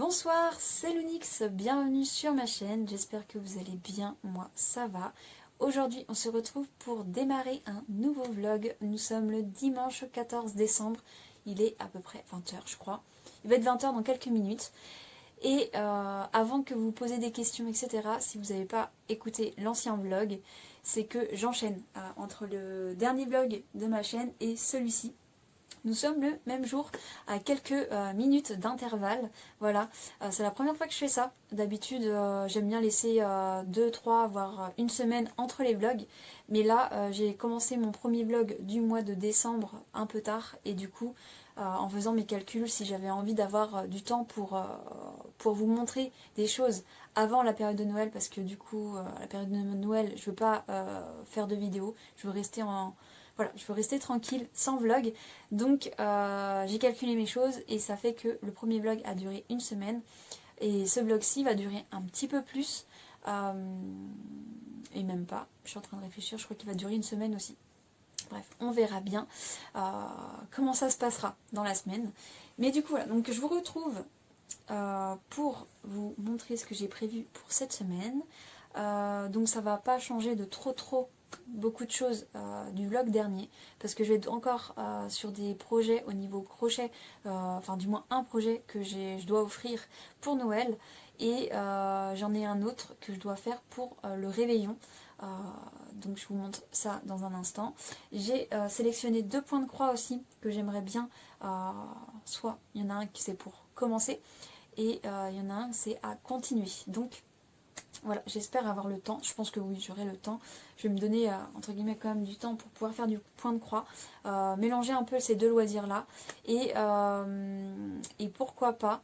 Bonsoir, c'est Lunix, bienvenue sur ma chaîne, j'espère que vous allez bien, moi ça va. Aujourd'hui on se retrouve pour démarrer un nouveau vlog, nous sommes le dimanche 14 décembre, il est à peu près 20 h je crois, il va être 20 h dans quelques minutes. Et avant que vous posiez des questions etc, si vous n'avez pas écouté l'ancien vlog, c'est que j'enchaîne entre le dernier vlog de ma chaîne et celui-ci. Nous sommes le même jour à quelques minutes d'intervalle, voilà, c'est la première fois que je fais ça. D'habitude j'aime bien laisser 2, 3, voire une semaine entre les vlogs, mais là j'ai commencé mon premier vlog du mois de décembre un peu tard, et du coup en faisant mes calculs, si j'avais envie d'avoir du temps pour vous montrer des choses avant la période de Noël, parce que du coup la période de Noël je veux pas faire de vidéos, je veux rester voilà, je veux rester tranquille, sans vlog, donc j'ai calculé mes choses et ça fait que le premier vlog a duré une semaine et ce vlog-ci va durer un petit peu plus, et même pas, je suis en train de réfléchir, je crois qu'il va durer une semaine aussi. Bref, on verra bien comment ça se passera dans la semaine. Mais du coup, voilà, donc je vous retrouve pour vous montrer ce que j'ai prévu pour cette semaine. Donc ça va pas changer de trop beaucoup de choses du vlog dernier, parce que je vais être encore sur des projets au niveau crochet, enfin du moins un projet que je dois offrir pour Noël, et j'en ai un autre que je dois faire pour le réveillon. Donc je vous montre ça dans un instant. J'ai sélectionné 2 points de croix aussi que j'aimerais bien, soit il y en a un qui c'est pour commencer et il y en a un c'est à continuer, donc voilà, j'espère avoir le temps, je pense que oui, j'aurai le temps. Je vais me donner, entre guillemets, quand même du temps pour pouvoir faire du point de croix. Mélanger un peu ces deux loisirs-là. Et pourquoi pas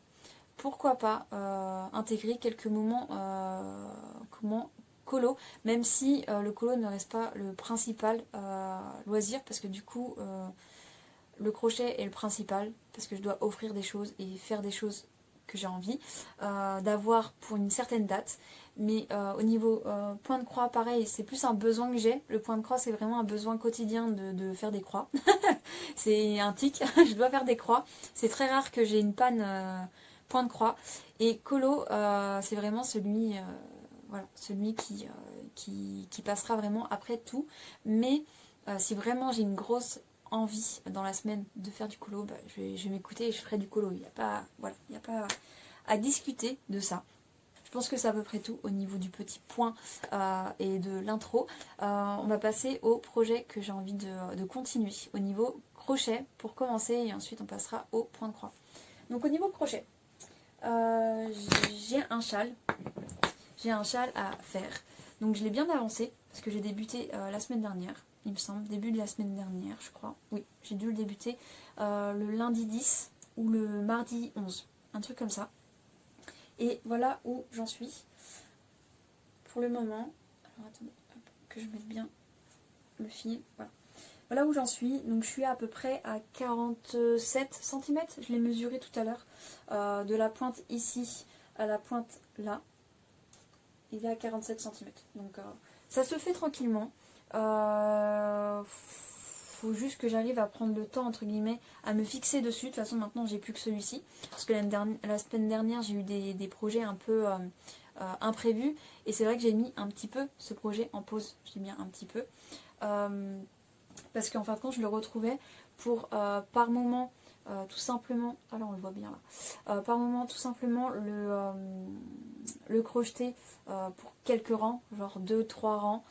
intégrer quelques moments colo, même si le colo ne reste pas le principal loisir, parce que du coup, le crochet est le principal, parce que je dois offrir des choses et faire des choses que j'ai envie d'avoir pour une certaine date. Mais au niveau point de croix, pareil, c'est plus un besoin que j'ai. Le point de croix, c'est vraiment un besoin quotidien de faire des croix. C'est un tic, je dois faire des croix. C'est très rare que j'ai une panne point de croix. Et colo, c'est vraiment celui, voilà, celui qui passera vraiment après tout. Mais si vraiment j'ai une grosse envie dans la semaine de faire du colo, bah, je vais m'écouter et je ferai du colo. Il n'y a pas, voilà, il n'y a pas à discuter de ça. Je pense que c'est à peu près tout au niveau du petit point et de l'intro. On va passer au projet que j'ai envie de continuer au niveau crochet pour commencer, et ensuite on passera au point de croix. Donc au niveau crochet, j'ai un châle à faire. Donc je l'ai bien avancé parce que j'ai débuté la semaine dernière, il me semble, début de la semaine dernière je crois. Oui, j'ai dû le débuter le lundi 10 ou le mardi 11, un truc comme ça. Et voilà où j'en suis pour le moment. Alors attendez, hop, que je mette bien le fil. Voilà. Voilà où j'en suis. Donc je suis à peu près à 47 cm. Je l'ai mesuré tout à l'heure. De la pointe ici à la pointe là. Il est à 47 cm. Donc ça se fait tranquillement. Faut juste que j'arrive à prendre le temps entre guillemets à me fixer dessus. De toute façon maintenant j'ai plus que celui-ci, parce que la semaine dernière j'ai eu des projets un peu imprévus, et c'est vrai que j'ai mis un petit peu ce projet en pause. Je dis bien un petit peu parce qu'en fin de compte je le retrouvais pour par moment tout simplement, alors on le voit bien là, par moment tout simplement le crocheter pour quelques rangs, genre 2-3 rangs,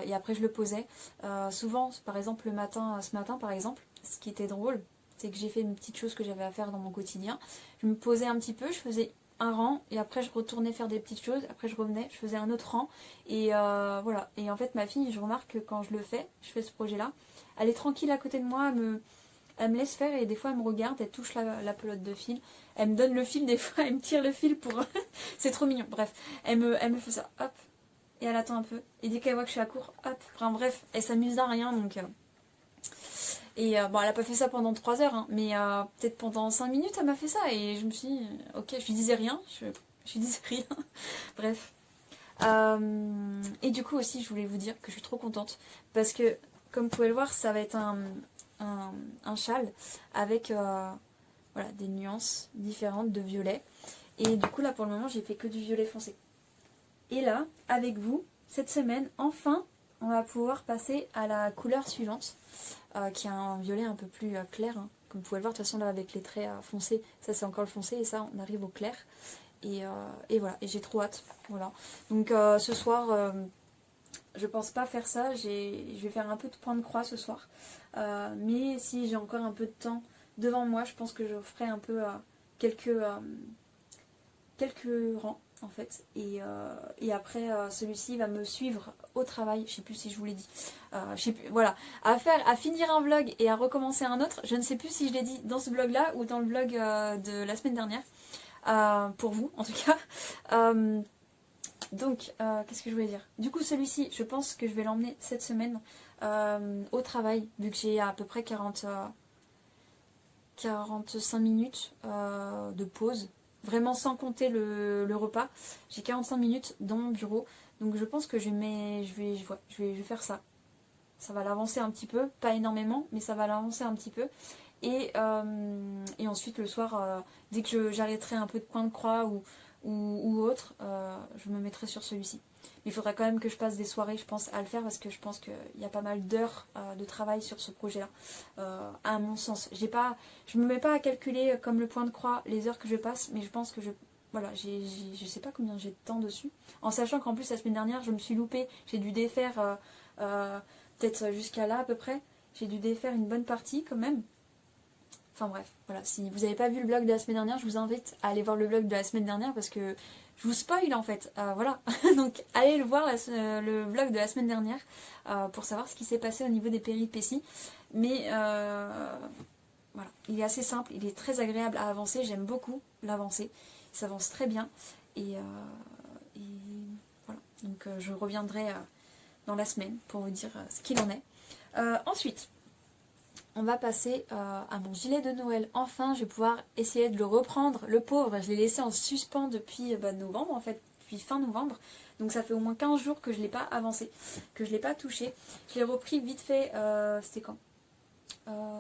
et après je le posais. Souvent, par exemple ce matin par exemple, ce qui était drôle, c'est que j'ai fait une petite chose que j'avais à faire dans mon quotidien. Je me posais un petit peu, je faisais un rang, et après je retournais faire des petites choses, après je revenais, je faisais un autre rang, et voilà. Et en fait ma fille, je remarque que quand je fais ce projet là, elle est tranquille à côté de moi, elle me laisse faire, et des fois elle me regarde, elle touche la pelote de fil, elle me donne le fil, des fois elle me tire le fil pour... c'est trop mignon, bref. Elle me fait ça, hop, et elle attend un peu, et dès qu'elle voit que je suis à court, hop, enfin bref, elle s'amuse à rien, donc... Et bon, elle a pas fait ça pendant 3 heures, hein, mais peut-être pendant 5 minutes elle m'a fait ça, et je me suis dit, ok, je lui disais rien, je lui disais rien, bref. Et du coup aussi je voulais vous dire que je suis trop contente, parce que comme vous pouvez le voir, ça va être un châle avec voilà, des nuances différentes de violet, Et du coup là pour le moment j'ai fait que du violet foncé. Et là, avec vous, cette semaine, enfin, on va pouvoir passer à la couleur suivante, qui est un violet un peu plus clair, hein. Comme vous pouvez le voir, de toute façon là avec les traits foncés, ça c'est encore le foncé, et ça on arrive au clair. Et voilà, et j'ai trop hâte. Voilà. Donc ce soir, je pense pas faire ça, je vais faire un peu de point de croix ce soir. Mais si j'ai encore un peu de temps devant moi, je pense que je ferai un peu quelques rangs en fait. Et après, celui-ci va me suivre au travail, je sais plus si je vous l'ai dit. Je sais plus, voilà, à finir un vlog et à recommencer un autre. Je ne sais plus si je l'ai dit dans ce vlog là ou dans le vlog de la semaine dernière. Pour vous en tout cas. Donc, qu'est-ce que je voulais dire? Du coup, celui-ci, je pense que je vais l'emmener cette semaine au travail, vu que j'ai à peu près 45 minutes de pause. Vraiment sans compter le repas. J'ai 45 minutes dans mon bureau. Donc je pense que je vais faire ça. Ça va l'avancer un petit peu. Pas énormément, mais ça va l'avancer un petit peu. Et ensuite le soir, dès que j'arrêterai un peu de point de croix ou autre, je me mettrai sur celui-ci. Mais il faudra quand même que je passe des soirées, je pense, à le faire parce que je pense qu'il y a pas mal d'heures de travail sur ce projet-là. À mon sens, je me mets pas à calculer comme le point de croix les heures que je passe, mais je pense que je sais pas combien j'ai de temps dessus. En sachant qu'en plus la semaine dernière, je me suis loupée, j'ai dû défaire peut-être jusqu'à là à peu près. J'ai dû défaire une bonne partie quand même. Enfin bref, voilà, si vous n'avez pas vu le vlog de la semaine dernière, je vous invite à aller voir le vlog de la semaine dernière parce que je vous spoil en fait, voilà. Donc allez le voir, le vlog de la semaine dernière pour savoir ce qui s'est passé au niveau des péripéties. Mais voilà, il est assez simple, il est très agréable à avancer, j'aime beaucoup l'avancer, il s'avance très bien. Et voilà, donc je reviendrai dans la semaine pour vous dire ce qu'il en est. Ensuite, on va passer à mon gilet de Noël. Enfin, je vais pouvoir essayer de le reprendre. Le pauvre, je l'ai laissé en suspens depuis novembre, en fait, depuis fin novembre. Donc ça fait au moins 15 jours que je ne l'ai pas avancé, que je ne l'ai pas touché. Je l'ai repris vite fait, c'était quand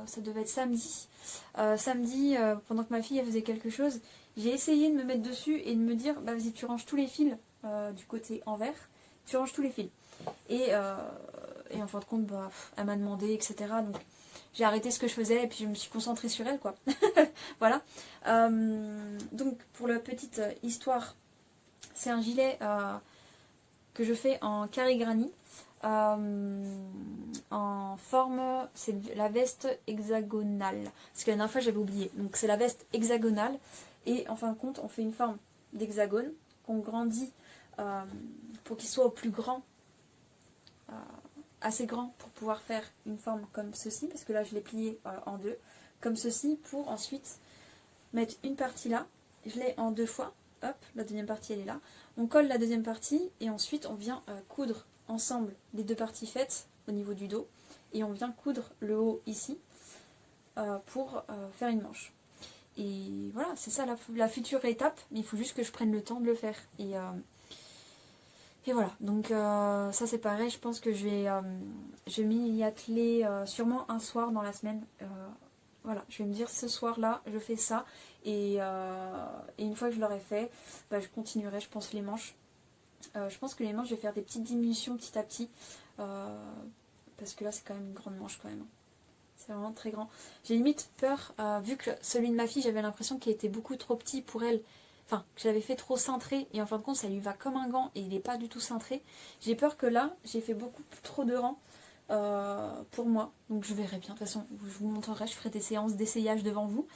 ça devait être samedi. Samedi, pendant que ma fille elle faisait quelque chose, j'ai essayé de me mettre dessus et de me dire, bah vas-y, tu ranges tous les fils du côté envers. Tu ranges tous les fils. Et en fin de compte, bah, elle m'a demandé, etc. Donc j'ai arrêté ce que je faisais et puis je me suis concentrée sur elle, quoi. Voilà. Donc pour la petite histoire, c'est un gilet que je fais en carré granit. En forme, c'est la veste hexagonale. Parce que la dernière fois j'avais oublié. Donc c'est la veste hexagonale. Et en fin de compte, on fait une forme d'hexagone qu'on grandit pour qu'il soit au plus grand. Assez grand pour pouvoir faire une forme comme ceci, parce que là je l'ai plié en deux, comme ceci, pour ensuite mettre une partie là, je l'ai en deux fois, hop, la deuxième partie elle est là, on colle la deuxième partie, et ensuite on vient coudre ensemble les deux parties faites au niveau du dos, et on vient coudre le haut ici, pour faire une manche. Et voilà, c'est ça la future étape, mais il faut juste que je prenne le temps de le faire. Et voilà, donc ça c'est pareil, je pense que je vais m'y atteler sûrement un soir dans la semaine. Voilà, je vais me dire ce soir-là, je fais ça. Et une fois que je l'aurai fait, bah, je continuerai, je pense, les manches. Je pense que les manches, je vais faire des petites diminutions petit à petit. Parce que là, c'est quand même une grande manche quand même. C'est vraiment très grand. J'ai limite peur, vu que celui de ma fille, j'avais l'impression qu'il était beaucoup trop petit pour elle. Enfin, que je l'avais fait trop cintré et en fin de compte ça lui va comme un gant et il n'est pas du tout cintré. J'ai peur que là, j'ai fait beaucoup trop de rangs pour moi. Donc je verrai bien, de toute façon, je vous montrerai, je ferai des séances d'essayage devant vous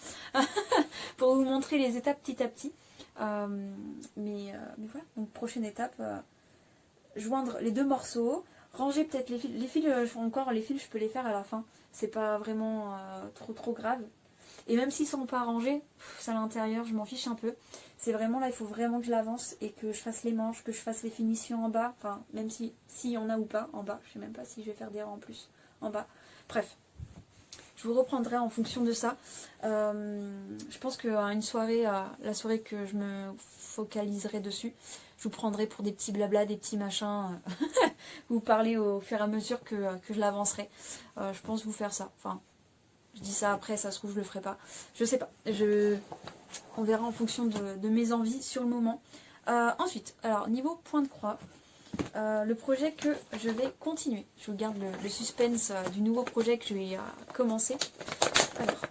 pour vous montrer les étapes petit à petit. Mais voilà, donc prochaine étape, joindre les deux morceaux, ranger peut-être les fils. Les fils, les fils je peux les faire à la fin. C'est pas vraiment trop grave. Et même s'ils sont pas rangés, c'est à l'intérieur, je m'en fiche un peu. C'est vraiment là, il faut vraiment que je l'avance et que je fasse les manches, que je fasse les finitions en bas. Enfin, même si y en a ou pas en bas. Je sais même pas si je vais faire des rangs en plus en bas. Bref, je vous reprendrai en fonction de ça. Je pense qu'à une soirée, la soirée que je me focaliserai dessus, je vous prendrai pour des petits blabla, des petits machins. Vous parler au fur et à mesure que je l'avancerai. Je pense vous faire ça. Enfin, Je dis ça après, ça se trouve je le ferai pas. Je sais pas. On verra en fonction de mes envies sur le moment. Ensuite, alors niveau point de croix, le projet que je vais continuer. Je vous garde le suspense du nouveau projet que je vais commencer. Alors,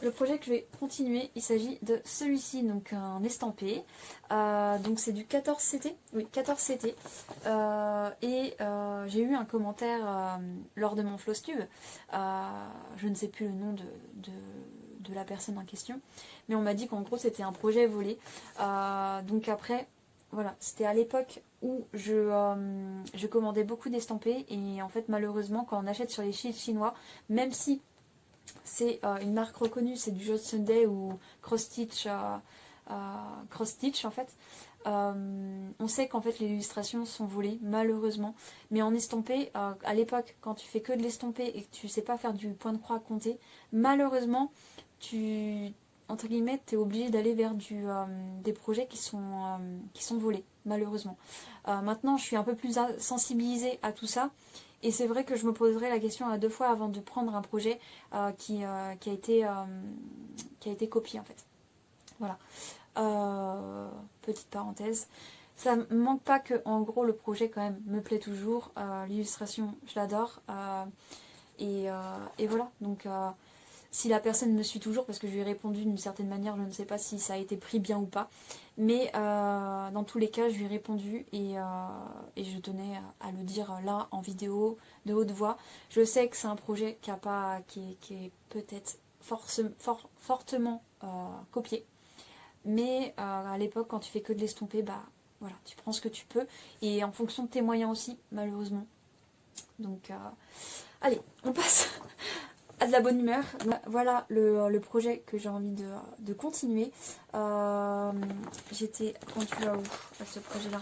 le projet que je vais continuer, il s'agit de celui-ci, donc un estampé. Donc c'est du 14CT, oui 14CT. J'ai eu un commentaire lors de mon Flowstube. Je ne sais plus le nom de la personne en question, mais on m'a dit qu'en gros c'était un projet volé. Donc après, voilà, c'était à l'époque où je commandais beaucoup d'estampés et en fait malheureusement quand on achète sur les sites chinois, même si c'est une marque reconnue, c'est du Just Sunday ou Cross Stitch en fait. On sait qu'en fait les illustrations sont volées, malheureusement. Mais en estampé, à l'époque, quand tu fais que de l'estamper et que tu sais pas faire du point de croix compté, malheureusement, entre guillemets, tu es obligé d'aller vers des projets qui sont volés, malheureusement. Maintenant, je suis un peu plus sensibilisée à tout ça. Et c'est vrai que je me poserai la question à 2 fois avant de prendre un projet qui a été copié en fait. Voilà. Petite parenthèse. Ça ne manque pas que en gros le projet quand même me plaît toujours. L'illustration, je l'adore. Et voilà. Donc si la personne me suit toujours, parce que je lui ai répondu d'une certaine manière, je ne sais pas si ça a été pris bien ou pas. Mais dans tous les cas, je lui ai répondu et je tenais à le dire là en vidéo, de haute voix. Je sais que c'est un projet qui est peut-être fortement copié. Mais à l'époque, quand tu fais que de l'estomper, bah voilà, tu prends ce que tu peux. Et en fonction de tes moyens aussi, malheureusement. Donc, allez, on passe à de la bonne humeur. Donc, voilà le projet que j'ai envie de continuer. J'étais rendu là où à ce projet-là.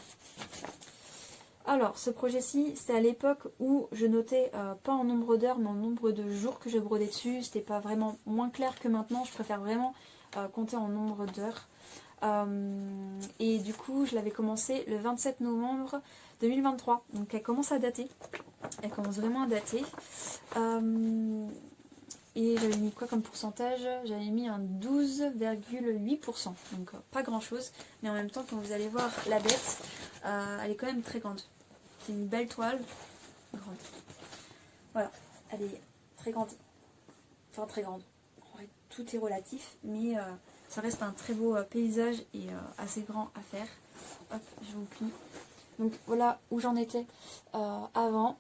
Alors, ce projet-ci, c'était à l'époque où je notais pas en nombre d'heures, mais en nombre de jours que je brodais dessus. C'était pas vraiment moins clair que maintenant. Je préfère vraiment compter en nombre d'heures. Et du coup, je l'avais commencé le 27 novembre 2023. Donc, elle commence à dater. Elle commence vraiment à dater. Et j'avais mis quoi comme pourcentage? J'avais mis un 12,8%. Donc pas grand chose. Mais en même temps, quand vous allez voir la bête, elle est quand même très grande. C'est une belle toile. Grande. Voilà. Elle est très grande. Enfin très grande. En vrai, tout est relatif. Mais ça reste un très beau paysage et assez grand à faire. Hop, je vous plie. Donc voilà où j'en étais avant.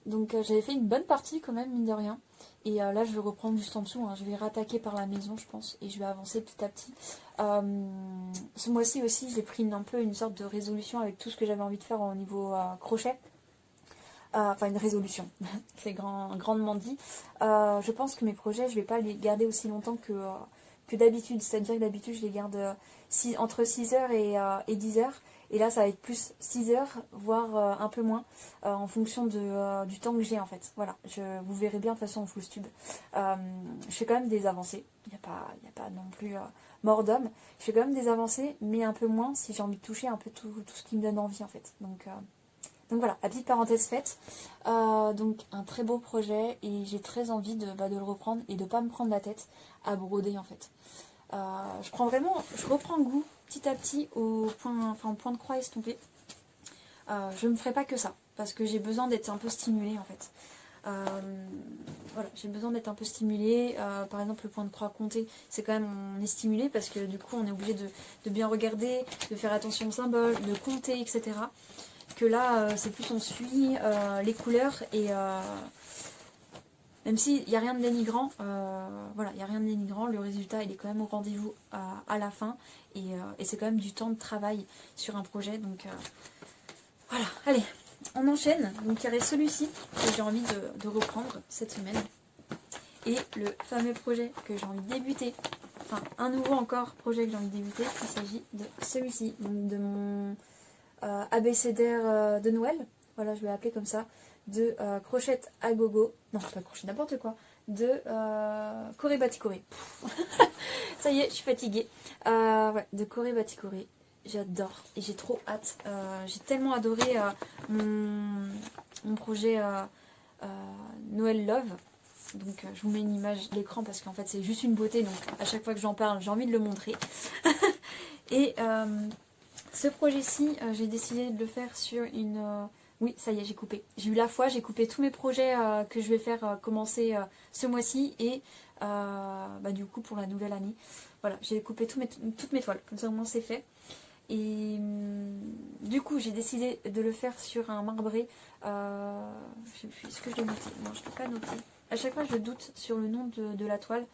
Donc j'avais fait une bonne partie quand même, mine de rien. Et là je vais reprendre juste en dessous, hein. Je vais rattaquer par la maison je pense et je vais avancer petit à petit. Ce mois-ci aussi j'ai pris un peu une sorte de résolution avec tout ce que j'avais envie de faire au niveau crochet. Enfin une résolution, c'est grandement dit. Je pense que mes projets je vais pas les garder aussi longtemps que d'habitude. C'est-à-dire que d'habitude je les garde entre 6 heures et 10 heures. Et là, ça va être plus 6 heures, voire un peu moins, en fonction du temps que j'ai en fait. Voilà, vous verrez bien de toute façon en Flowstube. Je fais quand même des avancées. Il n'y a pas non plus mort d'homme. Je fais quand même des avancées, mais un peu moins si j'ai envie de toucher un peu tout ce qui me donne envie en fait. Donc voilà, la petite parenthèse faite. Donc un très beau projet et j'ai très envie de le reprendre et de ne pas me prendre la tête à broder en fait. Je reprends goût petit à petit au point de croix estompé. Je ne me ferai pas que ça, parce que j'ai besoin d'être un peu stimulée en fait. Voilà, j'ai besoin d'être un peu stimulée. Par exemple, le point de croix compté, c'est quand même, on est stimulé parce que du coup, on est obligé de bien regarder, de faire attention aux symboles, de compter, etc. Que là, c'est plus on suit les couleurs et même s'il n'y a rien de dénigrant, voilà, il n'y a rien de dénigrant, le résultat il est quand même au rendez-vous à la fin et c'est quand même du temps de travail sur un projet. Donc voilà, allez, on enchaîne. Donc il y aurait celui-ci que j'ai envie de reprendre cette semaine. Et le fameux projet que j'ai envie de débuter, enfin un nouveau encore projet que j'ai envie de débuter, il s'agit de celui-ci, donc de mon abécédaire de Noël, voilà je vais l'appeler comme ça, de Crochette à Gogo, non pas Crochet n'importe quoi, de Corée Baticoré. Ça y est, je suis fatiguée. Ouais, de Corée Baticoré. J'adore et j'ai trop hâte. J'ai tellement adoré mon projet Noël Love. Donc je vous mets une image de l'écran parce qu'en fait c'est juste une beauté, donc à chaque fois que j'en parle j'ai envie de le montrer. Et ce projet-ci, j'ai décidé de le faire sur une... Oui, ça y est, j'ai coupé. J'ai eu la foi, j'ai coupé tous mes projets que je vais faire commencer ce mois-ci et du coup pour la nouvelle année. Voilà, j'ai coupé toutes mes toiles, comme ça au moins c'est fait. Et du coup, j'ai décidé de le faire sur un marbré. Je sais plus, est-ce que je l'ai noté? Non, je ne l'ai pas noté. À chaque fois, je doute sur le nom de la toile.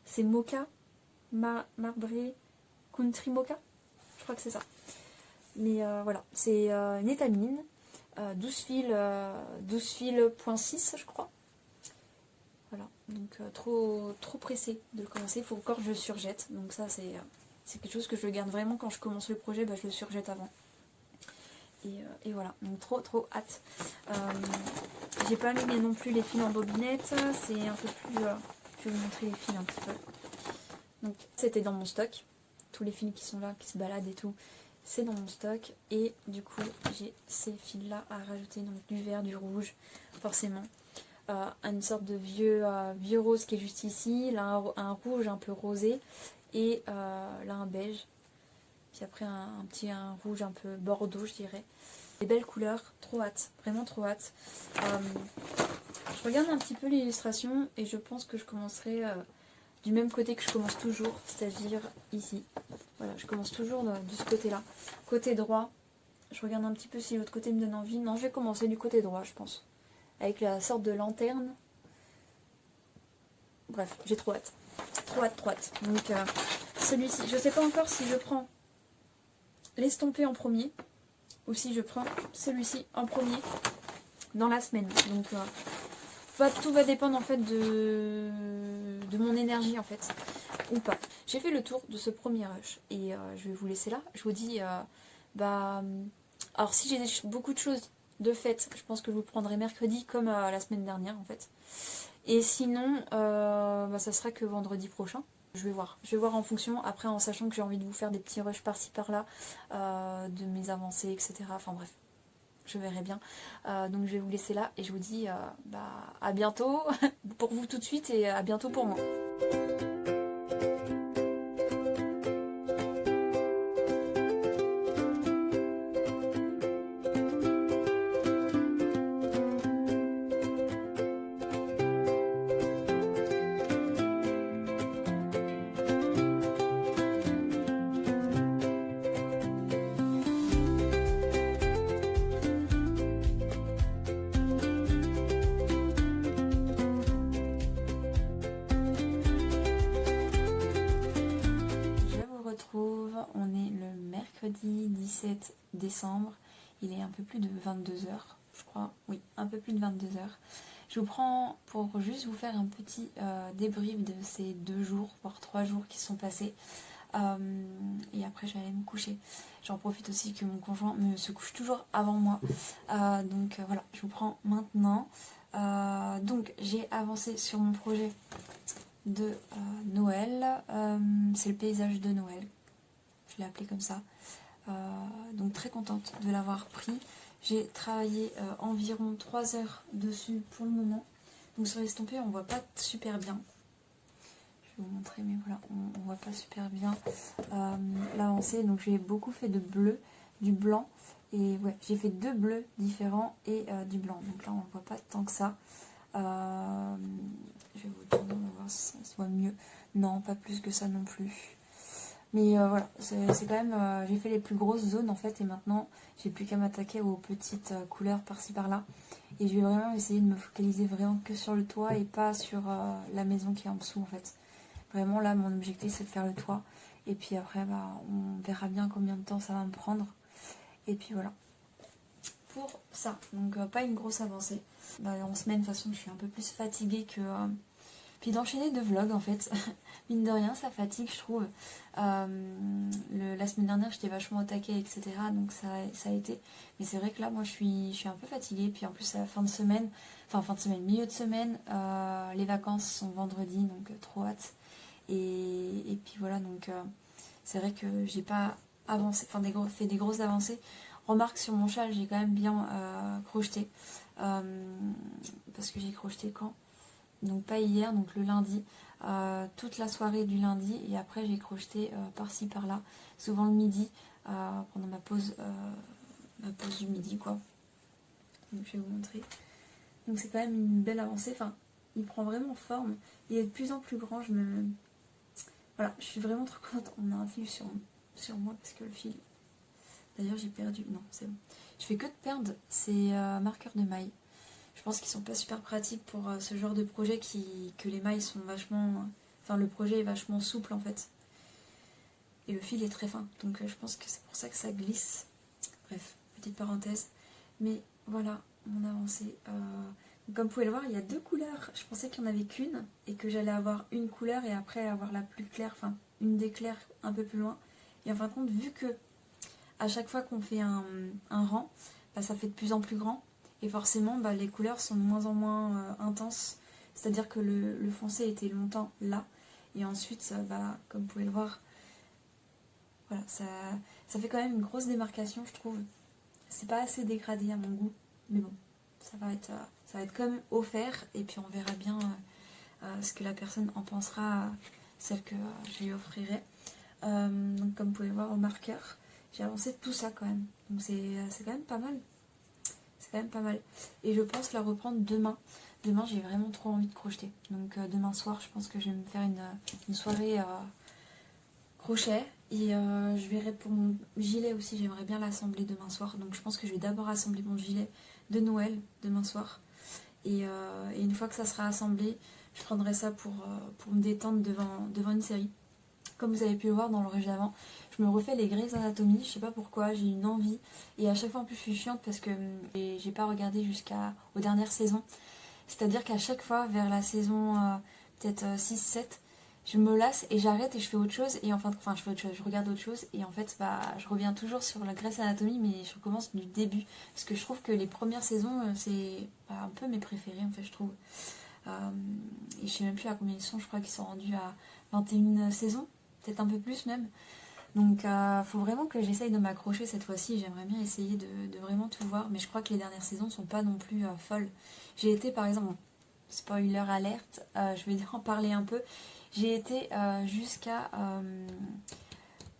C'est Mocha, marbré, Country Mocha. Je crois que c'est ça. Mais voilà, c'est une étamine, 12 fils, 0.6 je crois. Voilà, donc trop pressé de le commencer, il faut encore que je surjette. Donc ça c'est quelque chose que je garde vraiment quand je commence le projet, je le surjette avant. Et voilà, donc trop hâte. J'ai pas mis non plus les fils en bobinette, c'est un peu plus... je vais vous montrer les fils un petit peu. Donc c'était dans mon stock, tous les fils qui sont là, qui se baladent et tout. C'est dans mon stock et du coup j'ai ces fils là à rajouter, donc du vert, du rouge forcément, une sorte de vieux rose qui est juste ici, là un rouge un peu rosé et là un beige, puis après un rouge un peu bordeaux je dirais. Des belles couleurs, trop hâte, vraiment trop hâte. Je regarde un petit peu l'illustration et je pense que je commencerai du même côté que je commence toujours, c'est-à-dire ici. Voilà, je commence toujours de ce côté-là. Côté droit, je regarde un petit peu si l'autre côté me donne envie. Non, je vais commencer du côté droit, je pense. Avec la sorte de lanterne. Bref, j'ai trop hâte. Trop hâte. Donc, celui-ci, je sais pas encore si je prends l'estompé en premier ou si je prends celui-ci en premier dans la semaine. Donc, tout va dépendre en fait de mon énergie en fait. Ou pas. J'ai fait le tour de ce premier rush et je vais vous laisser là. Je vous dis, alors si j'ai beaucoup de choses de fait, je pense que je vous prendrai mercredi comme la semaine dernière en fait. Et sinon, ça sera que vendredi prochain. Je vais voir en fonction, après en sachant que j'ai envie de vous faire des petits rushs par-ci par-là, de mes avancées, etc. Enfin bref, je verrai bien. Donc je vais vous laisser là et je vous dis à bientôt pour vous tout de suite et à bientôt pour moi. On est le mercredi 17 décembre, il est un peu plus de 22h, je crois, oui, un peu plus de 22h. Je vous prends pour juste vous faire un petit débrief de ces 2 jours, voire 3 jours qui sont passés. Et après je vais aller me coucher. J'en profite aussi que mon conjoint se couche toujours avant moi. Donc voilà, je vous prends maintenant. Donc j'ai avancé sur mon projet de Noël. C'est le paysage de Noël. Je l'ai appelé comme ça. Donc très contente de l'avoir pris. J'ai travaillé environ 3 heures dessus pour le moment. Donc sur l'estompé on voit pas super bien. Je vais vous montrer mais voilà, on voit pas super bien l'avancée. Donc j'ai beaucoup fait de bleu, du blanc. Et ouais, j'ai fait 2 bleus différents et du blanc. Donc là on ne voit pas tant que ça. Je vais vous tourner, on va voir si ça se voit mieux. Non, pas plus que ça non plus. Mais voilà, c'est quand même... j'ai fait les plus grosses zones en fait et maintenant j'ai plus qu'à m'attaquer aux petites couleurs par-ci par-là. Et je vais vraiment essayer de me focaliser vraiment que sur le toit et pas sur la maison qui est en dessous en fait. Vraiment là mon objectif c'est de faire le toit. Et puis après on verra bien combien de temps ça va me prendre. Et puis voilà. Pour ça, donc pas une grosse avancée. En semaine de toute façon je suis un peu plus fatiguée que... Puis d'enchaîner 2 vlogs en fait, mine de rien ça fatigue je trouve. La semaine dernière j'étais vachement au taquet etc. Donc ça a été. Mais c'est vrai que là moi je suis un peu fatiguée. Puis en plus à la fin de semaine, milieu de semaine, les vacances sont vendredi donc trop hâte. Et puis voilà donc c'est vrai que j'ai pas avancé, fait des grosses avancées. Remarque sur mon châle j'ai quand même bien crocheté. parce que j'ai crocheté quand? Donc pas hier, donc le lundi, toute la soirée du lundi, et après j'ai crocheté par-ci par-là, souvent le midi, pendant ma pause du midi quoi. Donc je vais vous montrer. Donc c'est quand même une belle avancée, enfin il prend vraiment forme, il est de plus en plus grand, voilà, je suis vraiment trop contente. On a un fil sur moi parce que le fil, d'ailleurs j'ai perdu, non c'est bon, je fais que de perdre ces marqueurs de mailles. Je pense qu'ils sont pas super pratiques pour ce genre de projet, que les mailles sont vachement, enfin le projet est vachement souple en fait, et le fil est très fin, donc je pense que c'est pour ça que ça glisse. Bref, petite parenthèse, mais voilà mon avancée. Comme vous pouvez le voir, il y a 2 couleurs. Je pensais qu'il n'y en avait qu'une et que j'allais avoir une couleur et après avoir la plus claire, enfin une des claires un peu plus loin. Et en fin de compte, vu que à chaque fois qu'on fait un rang, bah, ça fait de plus en plus grand et forcément bah, les couleurs sont de moins en moins intenses. C'est-à-dire que le foncé était longtemps là et ensuite, ça va, comme vous pouvez le voir, voilà, ça fait quand même une grosse démarcation, je trouve. C'est pas assez dégradé à mon goût, mais bon, ça va être comme offert et puis on verra bien ce que la personne en pensera, celle que je lui offrirai. Donc comme vous pouvez le voir au marqueur, j'ai avancé tout ça quand même. Donc c'est quand même pas mal. C'est quand même pas mal. Et je pense la reprendre demain. Demain j'ai vraiment trop envie de crocheter. Donc demain soir je pense que je vais me faire une soirée crochet. Et je verrai pour mon gilet aussi, j'aimerais bien l'assembler demain soir. Donc je pense que je vais d'abord assembler mon gilet de Noël demain soir. Et une fois que ça sera assemblé, je prendrai ça pour me détendre devant une série. Comme vous avez pu le voir dans le rush d'avant, je me refais les Grey's Anatomy, je sais pas pourquoi, j'ai une envie. Et à chaque fois en plus je suis chiante parce que j'ai pas regardé jusqu'aux dernières saisons. C'est-à-dire qu'à chaque fois, vers la saison peut-être 6-7, je me lasse et j'arrête et je fais autre chose. Et enfin je fais autre chose, je regarde autre chose. Et en fait, bah, je reviens toujours sur la Grey's Anatomy, mais je recommence du début. Parce que je trouve que les premières saisons, c'est un peu mes préférées, en fait, je trouve. Et je sais même plus à combien ils sont, je crois qu'ils sont rendus à 21 saisons, peut-être un peu plus même. Donc faut vraiment que j'essaye de m'accrocher cette fois-ci, j'aimerais bien essayer de vraiment tout voir, mais je crois que les dernières saisons sont pas non plus folles. J'ai été par exemple, spoiler alerte, je vais en parler un peu, j'ai été jusqu'à,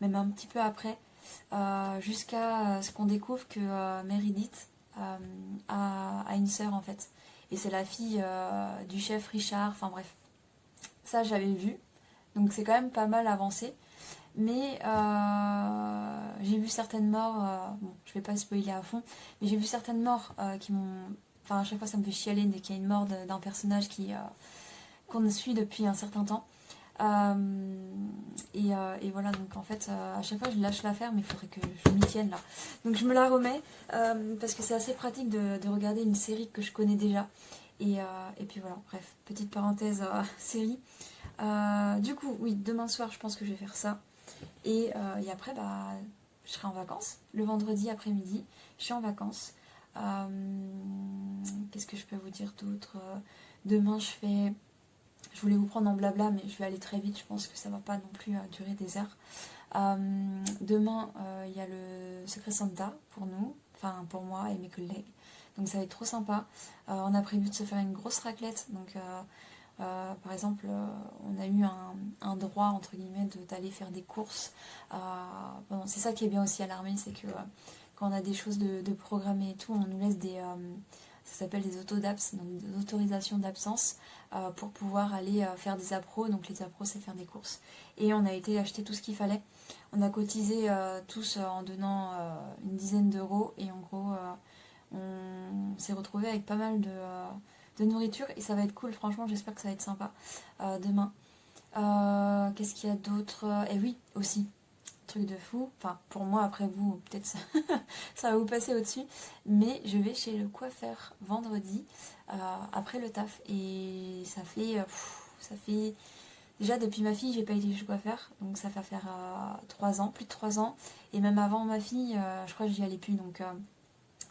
même un petit peu après, jusqu'à ce qu'on découvre que Meredith a une sœur en fait. Et c'est la fille du chef Richard, enfin bref. Ça j'avais vu, donc c'est quand même pas mal avancé. Mais j'ai vu certaines morts, bon je vais pas spoiler à fond, mais j'ai vu certaines morts qui m'ont... Enfin à chaque fois ça me fait chialer dès qu'il y a une mort d'un personnage qu'on suit depuis un certain temps. Et voilà, donc en fait à chaque fois je lâche l'affaire, mais il faudrait que je m'y tienne là. Donc je me la remets parce que c'est assez pratique de regarder une série que je connais déjà. Et puis voilà, bref, petite parenthèse série. Du coup, oui, demain soir je pense que je vais faire ça. Et après, bah, je serai en vacances. Le vendredi après-midi, je suis en vacances. Qu'est-ce que je peux vous dire d'autre? Demain, je voulais vous prendre en blabla, mais je vais aller très vite. Je pense que ça va pas non plus durer des heures. Demain, il y a le Secret Santa pour nous, enfin pour moi et mes collègues. Donc ça va être trop sympa. On a prévu de se faire une grosse raclette. Donc par exemple, on a eu un droit, entre guillemets, d'aller faire des courses. Bon, c'est ça qui est bien aussi à l'armée, c'est que quand on a des choses de programmer et tout, on nous laisse ça s'appelle des autodaps, donc des autorisations d'absence, pour pouvoir aller faire des appros. Donc les appros, c'est faire des courses. Et on a été acheter tout ce qu'il fallait. On a cotisé tous en donnant une dizaine d'euros. Et en gros, on s'est retrouvé avec pas mal de nourriture et ça va être cool, franchement j'espère que ça va être sympa demain. Qu'est-ce qu'il y a d'autre? Et oui aussi, truc de fou, enfin pour moi, après vous peut-être ça, ça va vous passer au-dessus, mais je vais chez le coiffeur vendredi après le taf et ça fait déjà depuis ma fille j'ai pas été chez le coiffeur, donc ça va faire 3 ans, plus de 3 ans, et même avant ma fille je crois que j'y allais plus, donc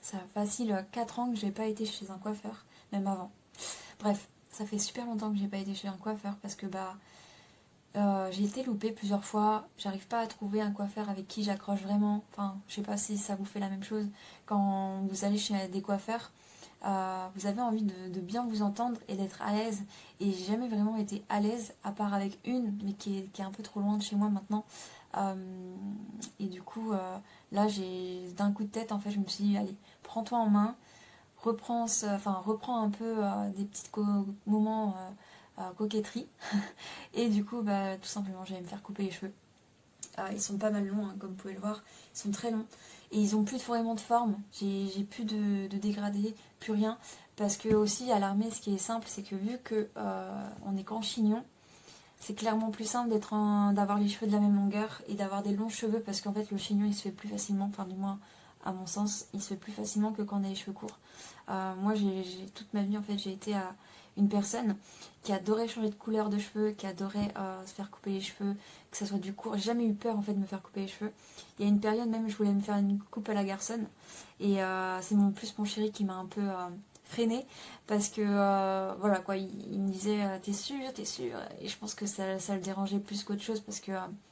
ça fait facile 4 ans que j'ai pas été chez un coiffeur, même avant. Bref, ça fait super longtemps que j'ai pas été chez un coiffeur parce que j'ai été loupée plusieurs fois. J'arrive pas à trouver un coiffeur avec qui j'accroche vraiment. Enfin, je sais pas si ça vous fait la même chose quand vous allez chez des coiffeurs. vous avez envie de bien vous entendre et d'être à l'aise. Et j'ai jamais vraiment été à l'aise, à part avec une, mais qui est un peu trop loin de chez moi maintenant. Et du coup, là, d'un coup de tête, en fait, je me suis dit, allez, prends-toi en main, reprends un peu des petits moments coquetterie. Et du coup, bah, tout simplement, je vais me faire couper les cheveux. Ils sont pas mal longs, hein, comme vous pouvez le voir. Ils sont très longs. Et ils ont plus vraiment de forme. J'ai plus de dégradé, plus rien. Parce que aussi, à l'armée, ce qui est simple, c'est que vu que on est qu'en chignon, c'est clairement plus simple d'avoir les cheveux de la même longueur et d'avoir des longs cheveux. Parce qu'en fait, le chignon, il se fait plus facilement. Enfin, du moins, à mon sens, il se fait plus facilement que quand on a les cheveux courts. Moi, toute ma vie, en fait, j'ai été une personne qui adorait changer de couleur de cheveux, qui adorait se faire couper les cheveux, que ça soit du court. J'ai jamais eu peur, en fait, de me faire couper les cheveux. Il y a une période même, je voulais me faire une coupe à la garçonne. Et c'est mon chéri qui m'a un peu freinée. Parce que, voilà, quoi, il me disait, t'es sûre, t'es sûre. Et je pense que ça le dérangeait plus qu'autre chose parce que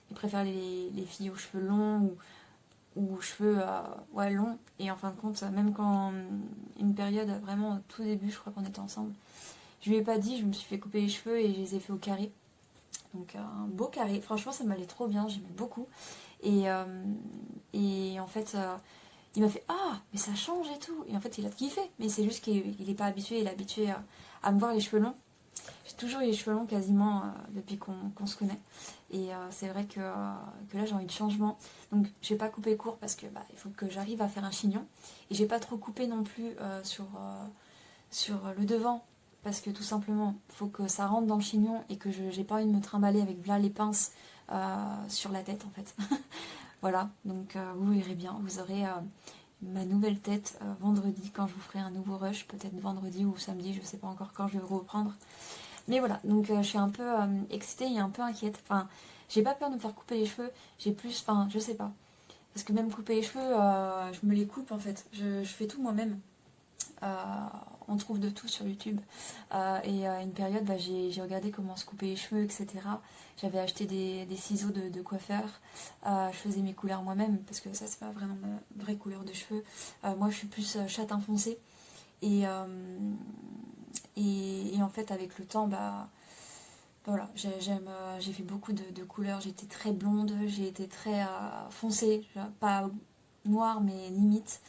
il préfère les filles aux cheveux longs ou aux cheveux longs. Et en fin de compte, même quand une période, vraiment au tout début, je crois qu'on était ensemble, je lui ai pas dit, je me suis fait couper les cheveux et je les ai fait au carré. Donc un beau carré. Franchement, ça m'allait trop bien, j'aimais beaucoup. Et en fait, il m'a fait ah, mais ça change et tout. Et en fait, il a kiffé. Mais c'est juste qu'il n'est pas habitué. Il est habitué à me voir les cheveux longs. J'ai toujours eu les cheveux longs quasiment depuis qu'on se connaît. Et c'est vrai que là, j'ai envie de changement. Donc, je vais pas couper court parce que il faut que j'arrive à faire un chignon. Et j'ai pas trop coupé non plus sur le devant. Parce que tout simplement, il faut que ça rentre dans le chignon et que j'ai pas envie de me trimballer avec là les pinces sur la tête en fait. Voilà, donc vous verrez bien, vous aurez ma nouvelle tête vendredi quand je vous ferai un nouveau rush, peut-être vendredi ou samedi, je sais pas encore quand je vais vous reprendre. Mais voilà, donc je suis un peu excitée et un peu inquiète. Enfin, j'ai pas peur de me faire couper les cheveux, j'ai plus, je sais pas. Parce que même couper les cheveux, je me les coupe en fait, je fais tout moi-même. On trouve de tout sur YouTube. Et à une période, j'ai regardé comment se couper les cheveux, etc. J'avais acheté des ciseaux de coiffeur. Je faisais mes couleurs moi-même, parce que ça, c'est pas vraiment ma vraie couleur de cheveux. Moi, je suis plus châtain foncé. Et en fait, avec le temps, voilà, j'ai fait beaucoup de couleurs. J'ai été très blonde, j'ai été très foncée, pas noire, mais limite.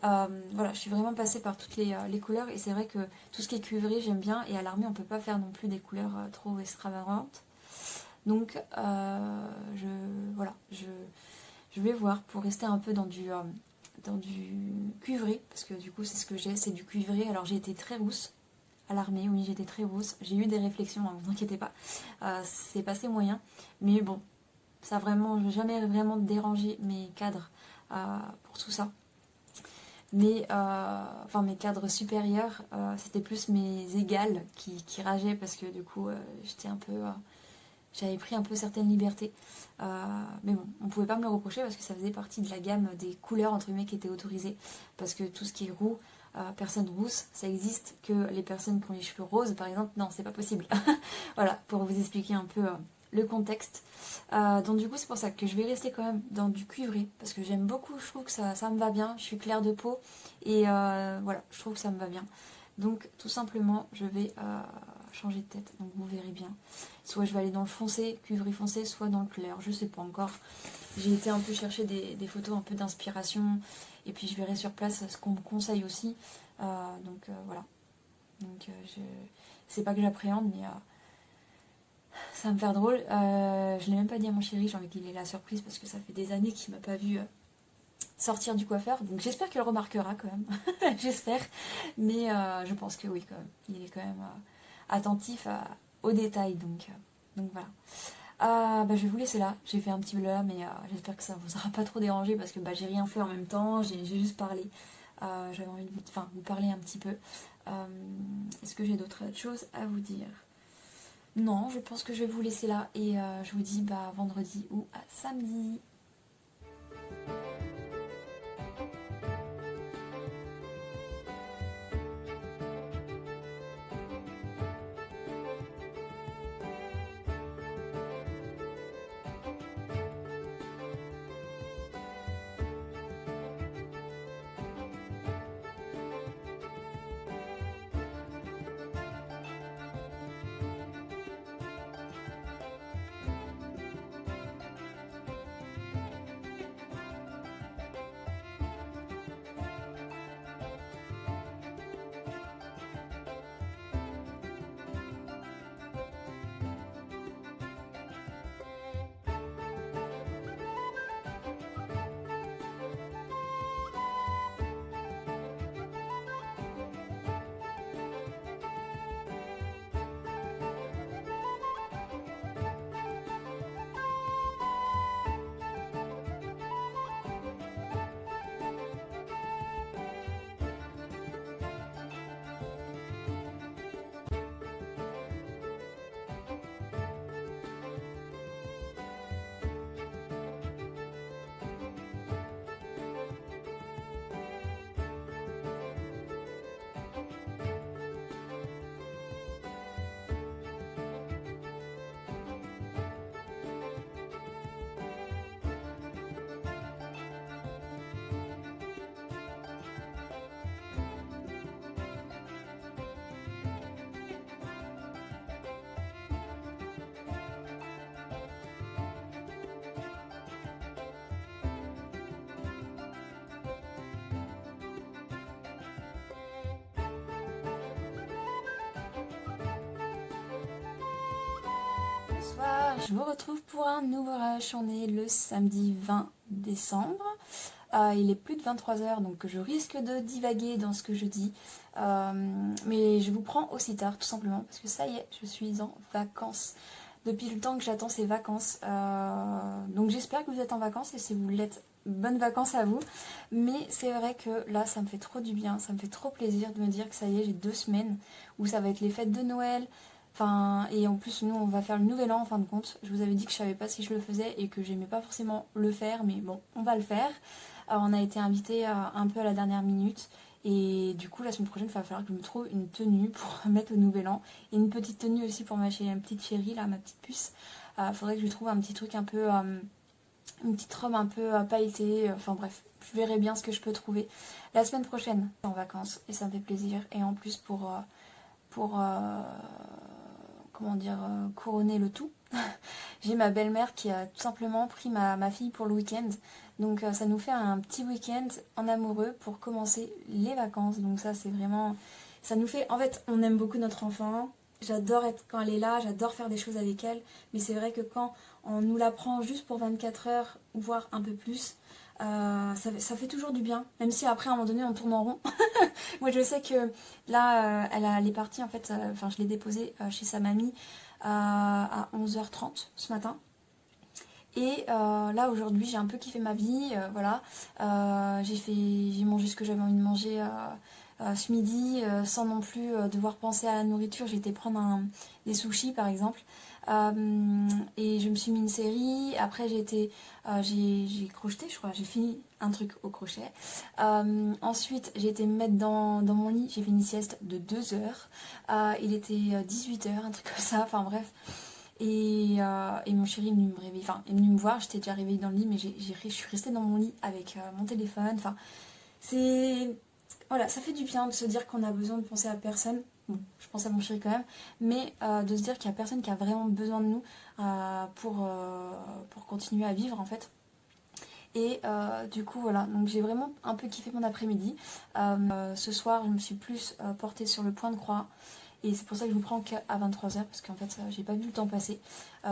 Voilà, je suis vraiment passée par toutes les couleurs et c'est vrai que tout ce qui est cuivré j'aime bien et à l'armée on peut pas faire non plus des couleurs trop extravagantes. Donc voilà, je vais voir pour rester un peu dans du cuivré parce que du coup c'est ce que j'ai, c'est du cuivré. Alors j'ai été très rousse à l'armée, oui j'étais très rousse, j'ai eu des réflexions, hein, vous inquiétez pas, c'est passé moyen, mais bon, ça a vraiment jamais vraiment dérangé mes cadres pour tout ça. Mais mes cadres supérieurs, c'était plus mes égales qui rageaient parce que du coup j'étais un peu j'avais pris un peu certaines libertés, mais bon, on pouvait pas me le reprocher parce que ça faisait partie de la gamme des couleurs entre guillemets qui étaient autorisées, parce que tout ce qui est roux, personne rousse, ça existe, que les personnes qui ont les cheveux roses par exemple, non, c'est pas possible. Voilà, pour vous expliquer un peu le contexte. Donc du coup c'est pour ça que je vais rester quand même dans du cuivré parce que j'aime beaucoup, je trouve que ça me va bien, je suis claire de peau et voilà, je trouve que ça me va bien. Donc tout simplement je vais changer de tête, donc vous verrez bien. Soit je vais aller dans le foncé, cuivré foncé, soit dans le clair, je sais pas encore. J'ai été un peu chercher des photos un peu d'inspiration et puis je verrai sur place ce qu'on me conseille aussi. Donc voilà. Donc c'est pas que j'appréhende mais ça va me faire drôle. Je l'ai même pas dit à mon chéri, j'ai envie qu'il ait la surprise parce que ça fait des années qu'il m'a pas vu sortir du coiffeur. Donc j'espère qu'il le remarquera quand même. J'espère. Mais je pense que oui quand même. Il est quand même attentif aux détails. Donc voilà. Je vais vous laisser là. J'ai fait un petit bleu mais j'espère que ça vous aura pas trop dérangé parce que j'ai rien fait en même temps. J'ai juste parlé. J'avais envie de vous parler un petit peu. Est-ce que j'ai d'autres choses à vous dire ? Non, je pense que je vais vous laisser là et je vous dis vendredi ou à samedi. Je vous retrouve pour un nouveau rush. On est le samedi 20 décembre. Il est plus de 23h, donc je risque de divaguer dans ce que je dis. Mais je vous prends aussi tard, tout simplement, parce que ça y est, je suis en vacances. Depuis le temps que j'attends ces vacances. Donc j'espère que vous êtes en vacances, et si vous l'êtes, bonnes vacances à vous. Mais c'est vrai que là, ça me fait trop du bien, ça me fait trop plaisir de me dire que ça y est, j'ai 2 semaines où ça va être les fêtes de Noël. Enfin, et en plus, nous, on va faire le nouvel an en fin de compte. Je vous avais dit que je savais pas si je le faisais et que j'aimais pas forcément le faire, mais bon, on va le faire. On a été invité un peu à la dernière minute. Et du coup, la semaine prochaine, il va falloir que je me trouve une tenue pour mettre au nouvel an. Et une petite tenue aussi pour ma petite chérie, là, ma petite puce. Faudrait que je lui trouve un petit truc un peu... une petite robe un peu pailletée. Enfin bref, je verrai bien ce que je peux trouver. La semaine prochaine, je suis en vacances et ça me fait plaisir. Et en plus, pour comment dire, couronner le tout, j'ai ma belle-mère qui a tout simplement pris ma fille pour le week-end. Donc ça nous fait un petit week-end en amoureux pour commencer les vacances. Donc ça c'est vraiment... Ça nous fait... En fait, on aime beaucoup notre enfant. J'adore être quand elle est là, j'adore faire des choses avec elle. Mais c'est vrai que quand on nous la prend juste pour 24 heures, voire un peu plus, ça fait toujours du bien. Même si après, à un moment donné, on tourne en rond. Moi, je sais que là, elle est partie, en fait, enfin, je l'ai déposée chez sa mamie à 11h30 ce matin. Et là aujourd'hui j'ai un peu kiffé ma vie, voilà. J'ai mangé ce que j'avais envie de manger ce midi, sans non plus devoir penser à la nourriture. J'ai été prendre des sushis par exemple. Et je me suis mis une série. Après j'ai crocheté, je crois, j'ai fini un truc au crochet. Ensuite j'ai été me mettre dans mon lit, j'ai fait une sieste de 2 heures. Il était 18h, un truc comme ça, enfin bref. Et mon chéri est venu me réveiller, enfin est venu me voir, j'étais déjà réveillée dans le lit, mais je suis restée dans mon lit avec mon téléphone. Enfin, c'est... Voilà, ça fait du bien de se dire qu'on a besoin de penser à personne. Bon, je pense à mon chéri quand même, mais de se dire qu'il n'y a personne qui a vraiment besoin de nous pour continuer à vivre en fait. Et du coup voilà, donc j'ai vraiment un peu kiffé mon après-midi. Ce soir, je me suis plus portée sur le point de croix. Et c'est pour ça que je vous prends qu'à 23h, parce qu'en fait j'ai pas vu le temps passer.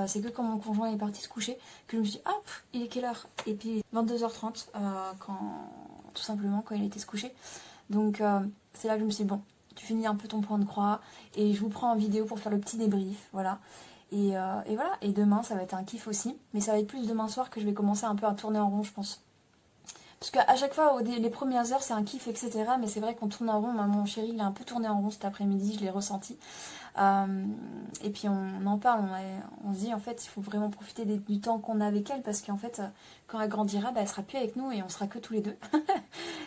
C'est que quand mon conjoint est parti se coucher que je me suis dit hop, il est quelle heure? Et puis 22h30 tout simplement quand il était se coucher. Donc c'est là que je me suis dit bon, tu finis un peu ton point de croix et je vous prends en vidéo pour faire le petit débrief, voilà. Et voilà, et demain ça va être un kiff aussi, mais ça va être plus demain soir que je vais commencer un peu à tourner en rond je pense. Parce qu'à chaque fois, les premières heures, c'est un kiff, etc. Mais c'est vrai qu'on tourne en rond. Mon chéri, il a un peu tourné en rond cet après-midi, je l'ai ressenti. Et puis on en parle, on se dit en fait, il faut vraiment profiter du temps qu'on a avec elle. Parce qu'en fait, quand elle grandira, elle sera plus avec nous et on sera que tous les deux.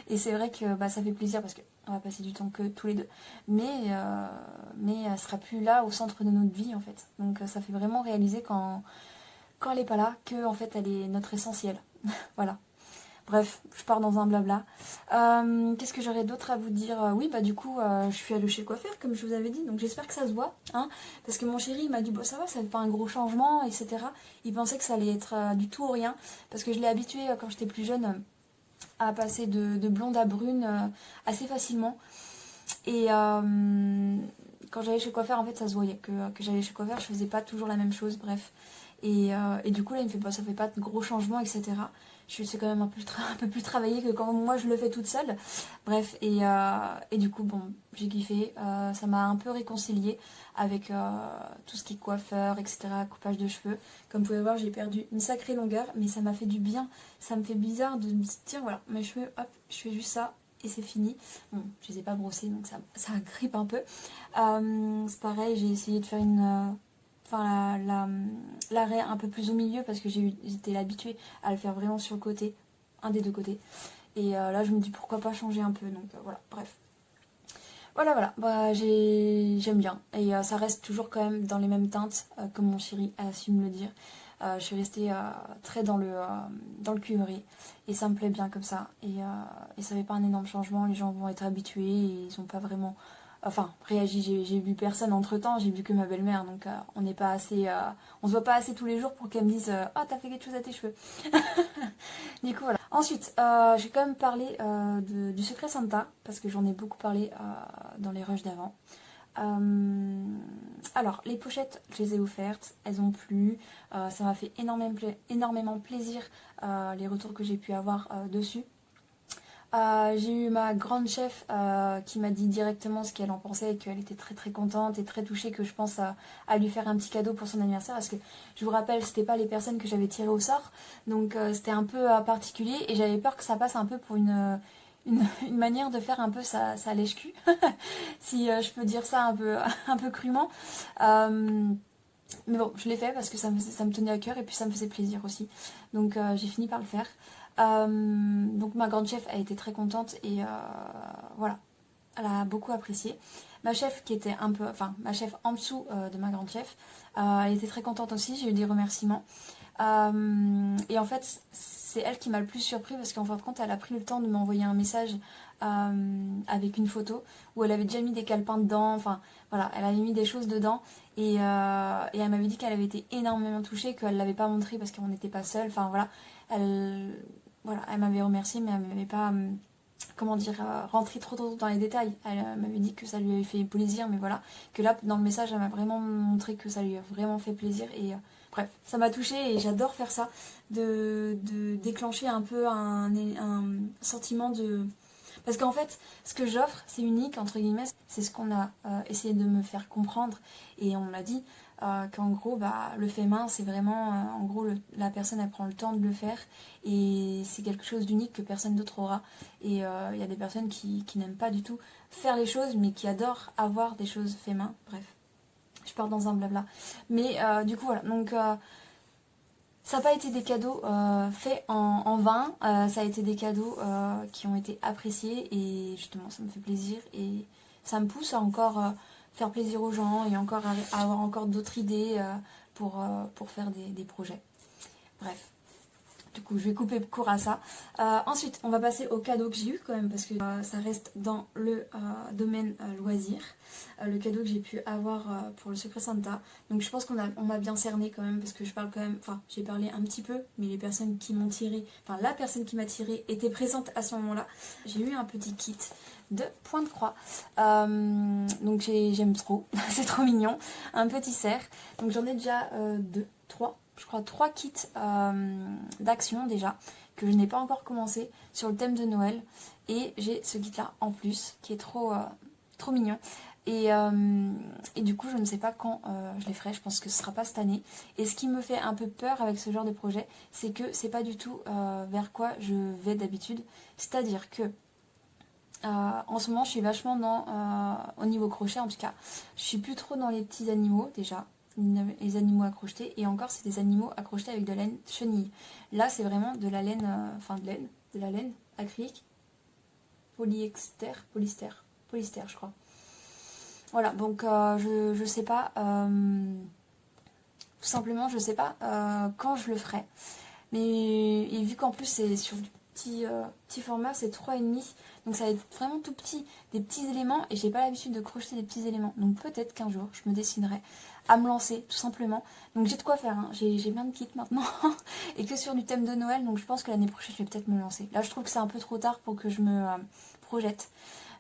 Et c'est vrai que ça fait plaisir parce qu'on va passer du temps que tous les deux. Mais elle sera plus là au centre de notre vie en fait. Donc ça fait vraiment réaliser quand elle n'est pas là, que en fait, elle est notre essentiel. Voilà. Bref, je pars dans un blabla. Qu'est-ce que j'aurais d'autre à vous dire? Oui, du coup, je suis allée chez le coiffeur, comme je vous avais dit. Donc j'espère que ça se voit. Hein, parce que mon chéri, il m'a dit, bon, ça va, ça fait pas un gros changement, etc. Il pensait que ça allait être du tout ou rien. Parce que je l'ai habitué, quand j'étais plus jeune, à passer de blonde à brune assez facilement. Et quand j'allais chez le coiffeur, en fait, ça se voyait. Que j'allais chez le coiffeur, je faisais pas toujours la même chose, bref. Et du coup, là, il me fait, ça fait pas de gros changements, etc. Je sais quand même un peu plus travaillé que quand moi je le fais toute seule. Bref, et du coup, bon, j'ai kiffé. Ça m'a un peu réconciliée avec tout ce qui est coiffeur, etc., coupage de cheveux. Comme vous pouvez voir, j'ai perdu une sacrée longueur, mais ça m'a fait du bien. Ça me fait bizarre de me dire, voilà, mes cheveux, hop, je fais juste ça. Et c'est fini. Bon, je les ai pas brossés, donc ça grippe un peu. C'est pareil, j'ai essayé de faire l'arrêt un peu plus au milieu parce que j'étais habituée à le faire vraiment sur le côté, un des deux côtés. Et là, je me dis pourquoi pas changer un peu. Donc voilà, bref. Voilà. J'aime bien. Et ça reste toujours quand même dans les mêmes teintes, comme mon chéri a su me le dire. Je suis restée très dans le cuivré et ça me plaît bien comme ça. Et ça fait pas un énorme changement. Les gens vont être habitués et ils ont pas vraiment... Enfin, réagi, j'ai vu personne entre temps, j'ai vu que ma belle-mère, donc on n'est pas assez... on se voit pas assez tous les jours pour qu'elle me dise « Ah, t'as fait quelque chose à tes cheveux !» Du coup, voilà. Ensuite, j'ai quand même parlé du secret Santa, parce que j'en ai beaucoup parlé dans les rushs d'avant. Alors, les pochettes, je les ai offertes, elles ont plu, ça m'a fait énormément plaisir les retours que j'ai pu avoir dessus. J'ai eu ma grande chef qui m'a dit directement ce qu'elle en pensait et qu'elle était très contente et très touchée que je pense à lui faire un petit cadeau pour son anniversaire parce que je vous rappelle c'était pas les personnes que j'avais tirées au sort donc c'était un peu particulier et j'avais peur que ça passe un peu pour une manière de faire un peu sa lèche-cul si je peux dire ça un peu crûment. Mais bon, je l'ai fait parce que ça me tenait à cœur et puis ça me faisait plaisir aussi. Donc j'ai fini par le faire. Donc ma grande chef a été très contente et voilà, elle a beaucoup apprécié. Ma chef qui était un peu, enfin ma chef en dessous de ma grande chef, elle était très contente aussi, j'ai eu des remerciements. Et en fait c'est elle qui m'a le plus surpris parce qu'en fin de compte elle a pris le temps de m'envoyer un message avec une photo où elle avait déjà mis des calepins dedans, enfin voilà, elle avait mis des choses dedans et elle m'avait dit qu'elle avait été énormément touchée, qu'elle ne l'avait pas montré parce qu'on n'était pas seul, enfin voilà, elle m'avait remercié mais elle m'avait pas comment dire, rentré trop dans les détails. Elle m'avait dit que ça lui avait fait plaisir mais voilà, que là dans le message elle m'a vraiment montré que ça lui a vraiment fait plaisir et bref, ça m'a touchée et j'adore faire ça, de déclencher un peu un sentiment de... Parce qu'en fait, ce que j'offre, c'est unique, entre guillemets, c'est ce qu'on a essayé de me faire comprendre. Et on m'a dit qu'en gros, le fait main, c'est vraiment... en gros, la personne, elle prend le temps de le faire. Et c'est quelque chose d'unique que personne d'autre aura. Et il y a des personnes qui n'aiment pas du tout faire les choses, mais qui adorent avoir des choses fait main. Bref, je pars dans un blabla. Mais du coup, voilà. Donc... ça n'a pas été des cadeaux faits en vain, ça a été des cadeaux qui ont été appréciés et justement ça me fait plaisir et ça me pousse à encore faire plaisir aux gens et encore à avoir encore d'autres idées pour faire des projets. Bref. Du coup, je vais couper court à ça. Ensuite, on va passer aux cadeaux que j'ai eu quand même, parce que ça reste dans le domaine loisir. Le cadeau que j'ai pu avoir pour le Secret Santa. Donc je pense qu'on m'a bien cerné quand même, parce que je parle quand même... Enfin, j'ai parlé un petit peu, mais les personnes qui m'ont tiré... Enfin, la personne qui m'a tiré était présente à ce moment-là. J'ai eu un petit kit de point de croix. Donc j'aime trop. C'est trop mignon. Un petit cerf. Donc j'en ai déjà 3 kits d'action déjà que je n'ai pas encore commencé sur le thème de Noël et j'ai ce kit là en plus qui est trop mignon et du coup je ne sais pas quand je les ferai, je pense que ce sera pas cette année et ce qui me fait un peu peur avec ce genre de projet c'est que c'est pas du tout vers quoi je vais d'habitude, c'est à dire que en ce moment je suis vachement au niveau crochet en tout cas, je suis plus trop dans les petits animaux déjà, les animaux à crocheter et encore c'est des animaux à crocheter avec de la laine chenille. Là c'est vraiment de la laine, de la laine acrylique, polyester je crois. Voilà donc je sais pas, tout simplement je sais pas quand je le ferai. Mais et vu qu'en plus c'est sur du petit format, c'est 3,5, donc ça va être vraiment tout petit, des petits éléments et j'ai pas l'habitude de crocheter des petits éléments, donc peut-être qu'un jour je me déciderai à me lancer tout simplement. Donc j'ai de quoi faire, hein. J'ai plein de kits maintenant et que sur du thème de Noël, donc je pense que l'année prochaine je vais peut-être me lancer. Là je trouve que c'est un peu trop tard pour que je me projette,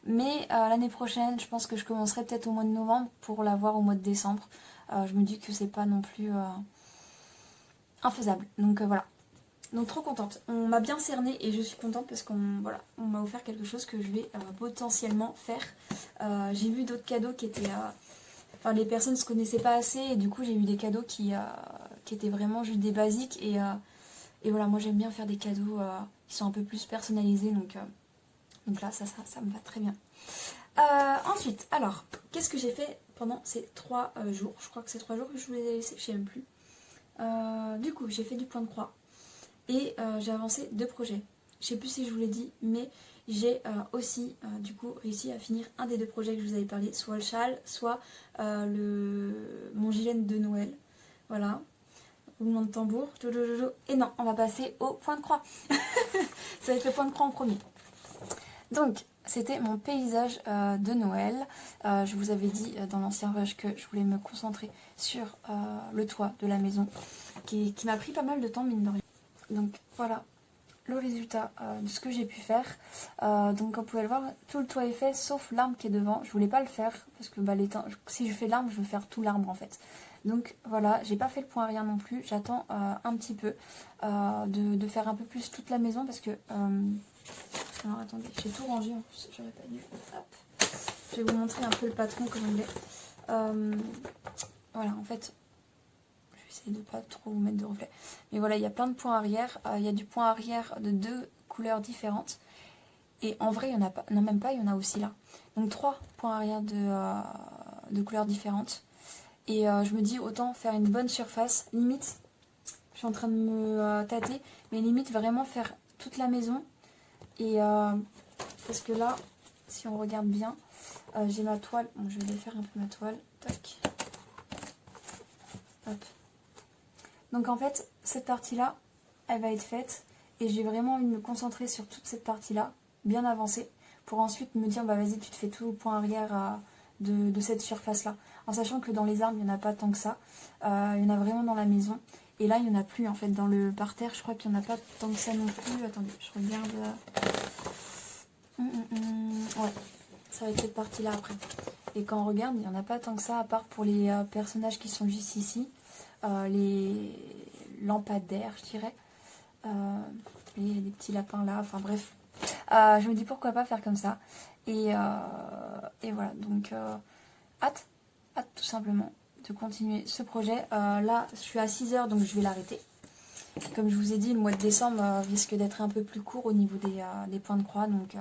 mais l'année prochaine je pense que je commencerai peut-être au mois de novembre pour l'avoir au mois de décembre. Je me dis que c'est pas non plus infaisable, donc voilà. Donc trop contente, on m'a bien cernée et je suis contente parce qu'on m'a offert quelque chose que je vais potentiellement faire. J'ai vu d'autres cadeaux qui étaient... Enfin les personnes ne se connaissaient pas assez et du coup j'ai eu des cadeaux qui étaient vraiment juste des basiques et voilà, moi j'aime bien faire des cadeaux qui sont un peu plus personnalisés donc là ça me va très bien. Ensuite, alors, qu'est-ce que j'ai fait pendant ces 3 jours? Je crois que c'est 3 jours que je vous les ai laissés, je sais même plus. Du coup j'ai fait du point de croix. Et j'ai avancé 2 projets. Je sais plus si je vous l'ai dit, mais j'ai aussi du coup réussi à finir un des 2 projets que je vous avais parlé, soit le châle, soit mon gilet de Noël. Voilà. Roulement de tambour. Et non, on va passer au point de croix. Ça va être le point de croix en premier. Donc, c'était mon paysage de Noël. Je vous avais dit dans l'ancien rush que je voulais me concentrer sur le toit de la maison, qui m'a pris pas mal de temps, mine de rien. Donc voilà le résultat de ce que j'ai pu faire. Donc comme vous pouvez le voir, tout le toit est fait sauf l'arbre qui est devant. Je voulais pas le faire parce que bah, si je fais l'arbre, je veux faire tout l'arbre en fait. Donc voilà, j'ai pas fait le point arrière non plus. J'attends un petit peu de faire un peu plus toute la maison parce que... alors attendez, j'ai tout rangé en plus, j'aurais pas dû. Hop. Je vais vous montrer un peu le patron comme il est. Voilà, en fait... de ne pas trop vous mettre de reflet. Mais voilà, il y a plein de points arrière. Il y a du point arrière de 2 couleurs différentes. Et en vrai, il n'y en a pas. Non, même pas, il y en a aussi là. Donc 3 points arrière de couleurs différentes. Et je me dis, autant faire une bonne surface. Limite, je suis en train de me tâter. Mais limite, vraiment faire toute la maison. Et parce que là, si on regarde bien, j'ai ma toile. Bon, je vais défaire un peu ma toile. Tac. Hop. Donc en fait, cette partie-là, elle va être faite. Et j'ai vraiment envie de me concentrer sur toute cette partie-là, bien avancée, pour ensuite me dire, bah vas-y, tu te fais tout le point arrière de cette surface-là. En sachant que dans les arbres, il n'y en a pas tant que ça. Il y en a vraiment dans la maison. Et là, il n'y en a plus, en fait, dans le parterre. Je crois qu'il n'y en a pas tant que ça non plus. Attendez, je regarde. Ouais, ça va être cette partie-là après. Et quand on regarde, il n'y en a pas tant que ça, à part pour les personnages qui sont juste ici. Les lampadaires, je dirais. Il y a des petits lapins là, enfin bref. Je me dis pourquoi pas faire comme ça. Et voilà, donc hâte tout simplement de continuer ce projet. Là, je suis à 6 heures, donc je vais l'arrêter. Comme je vous ai dit, le mois de décembre risque d'être un peu plus court au niveau des points de croix, donc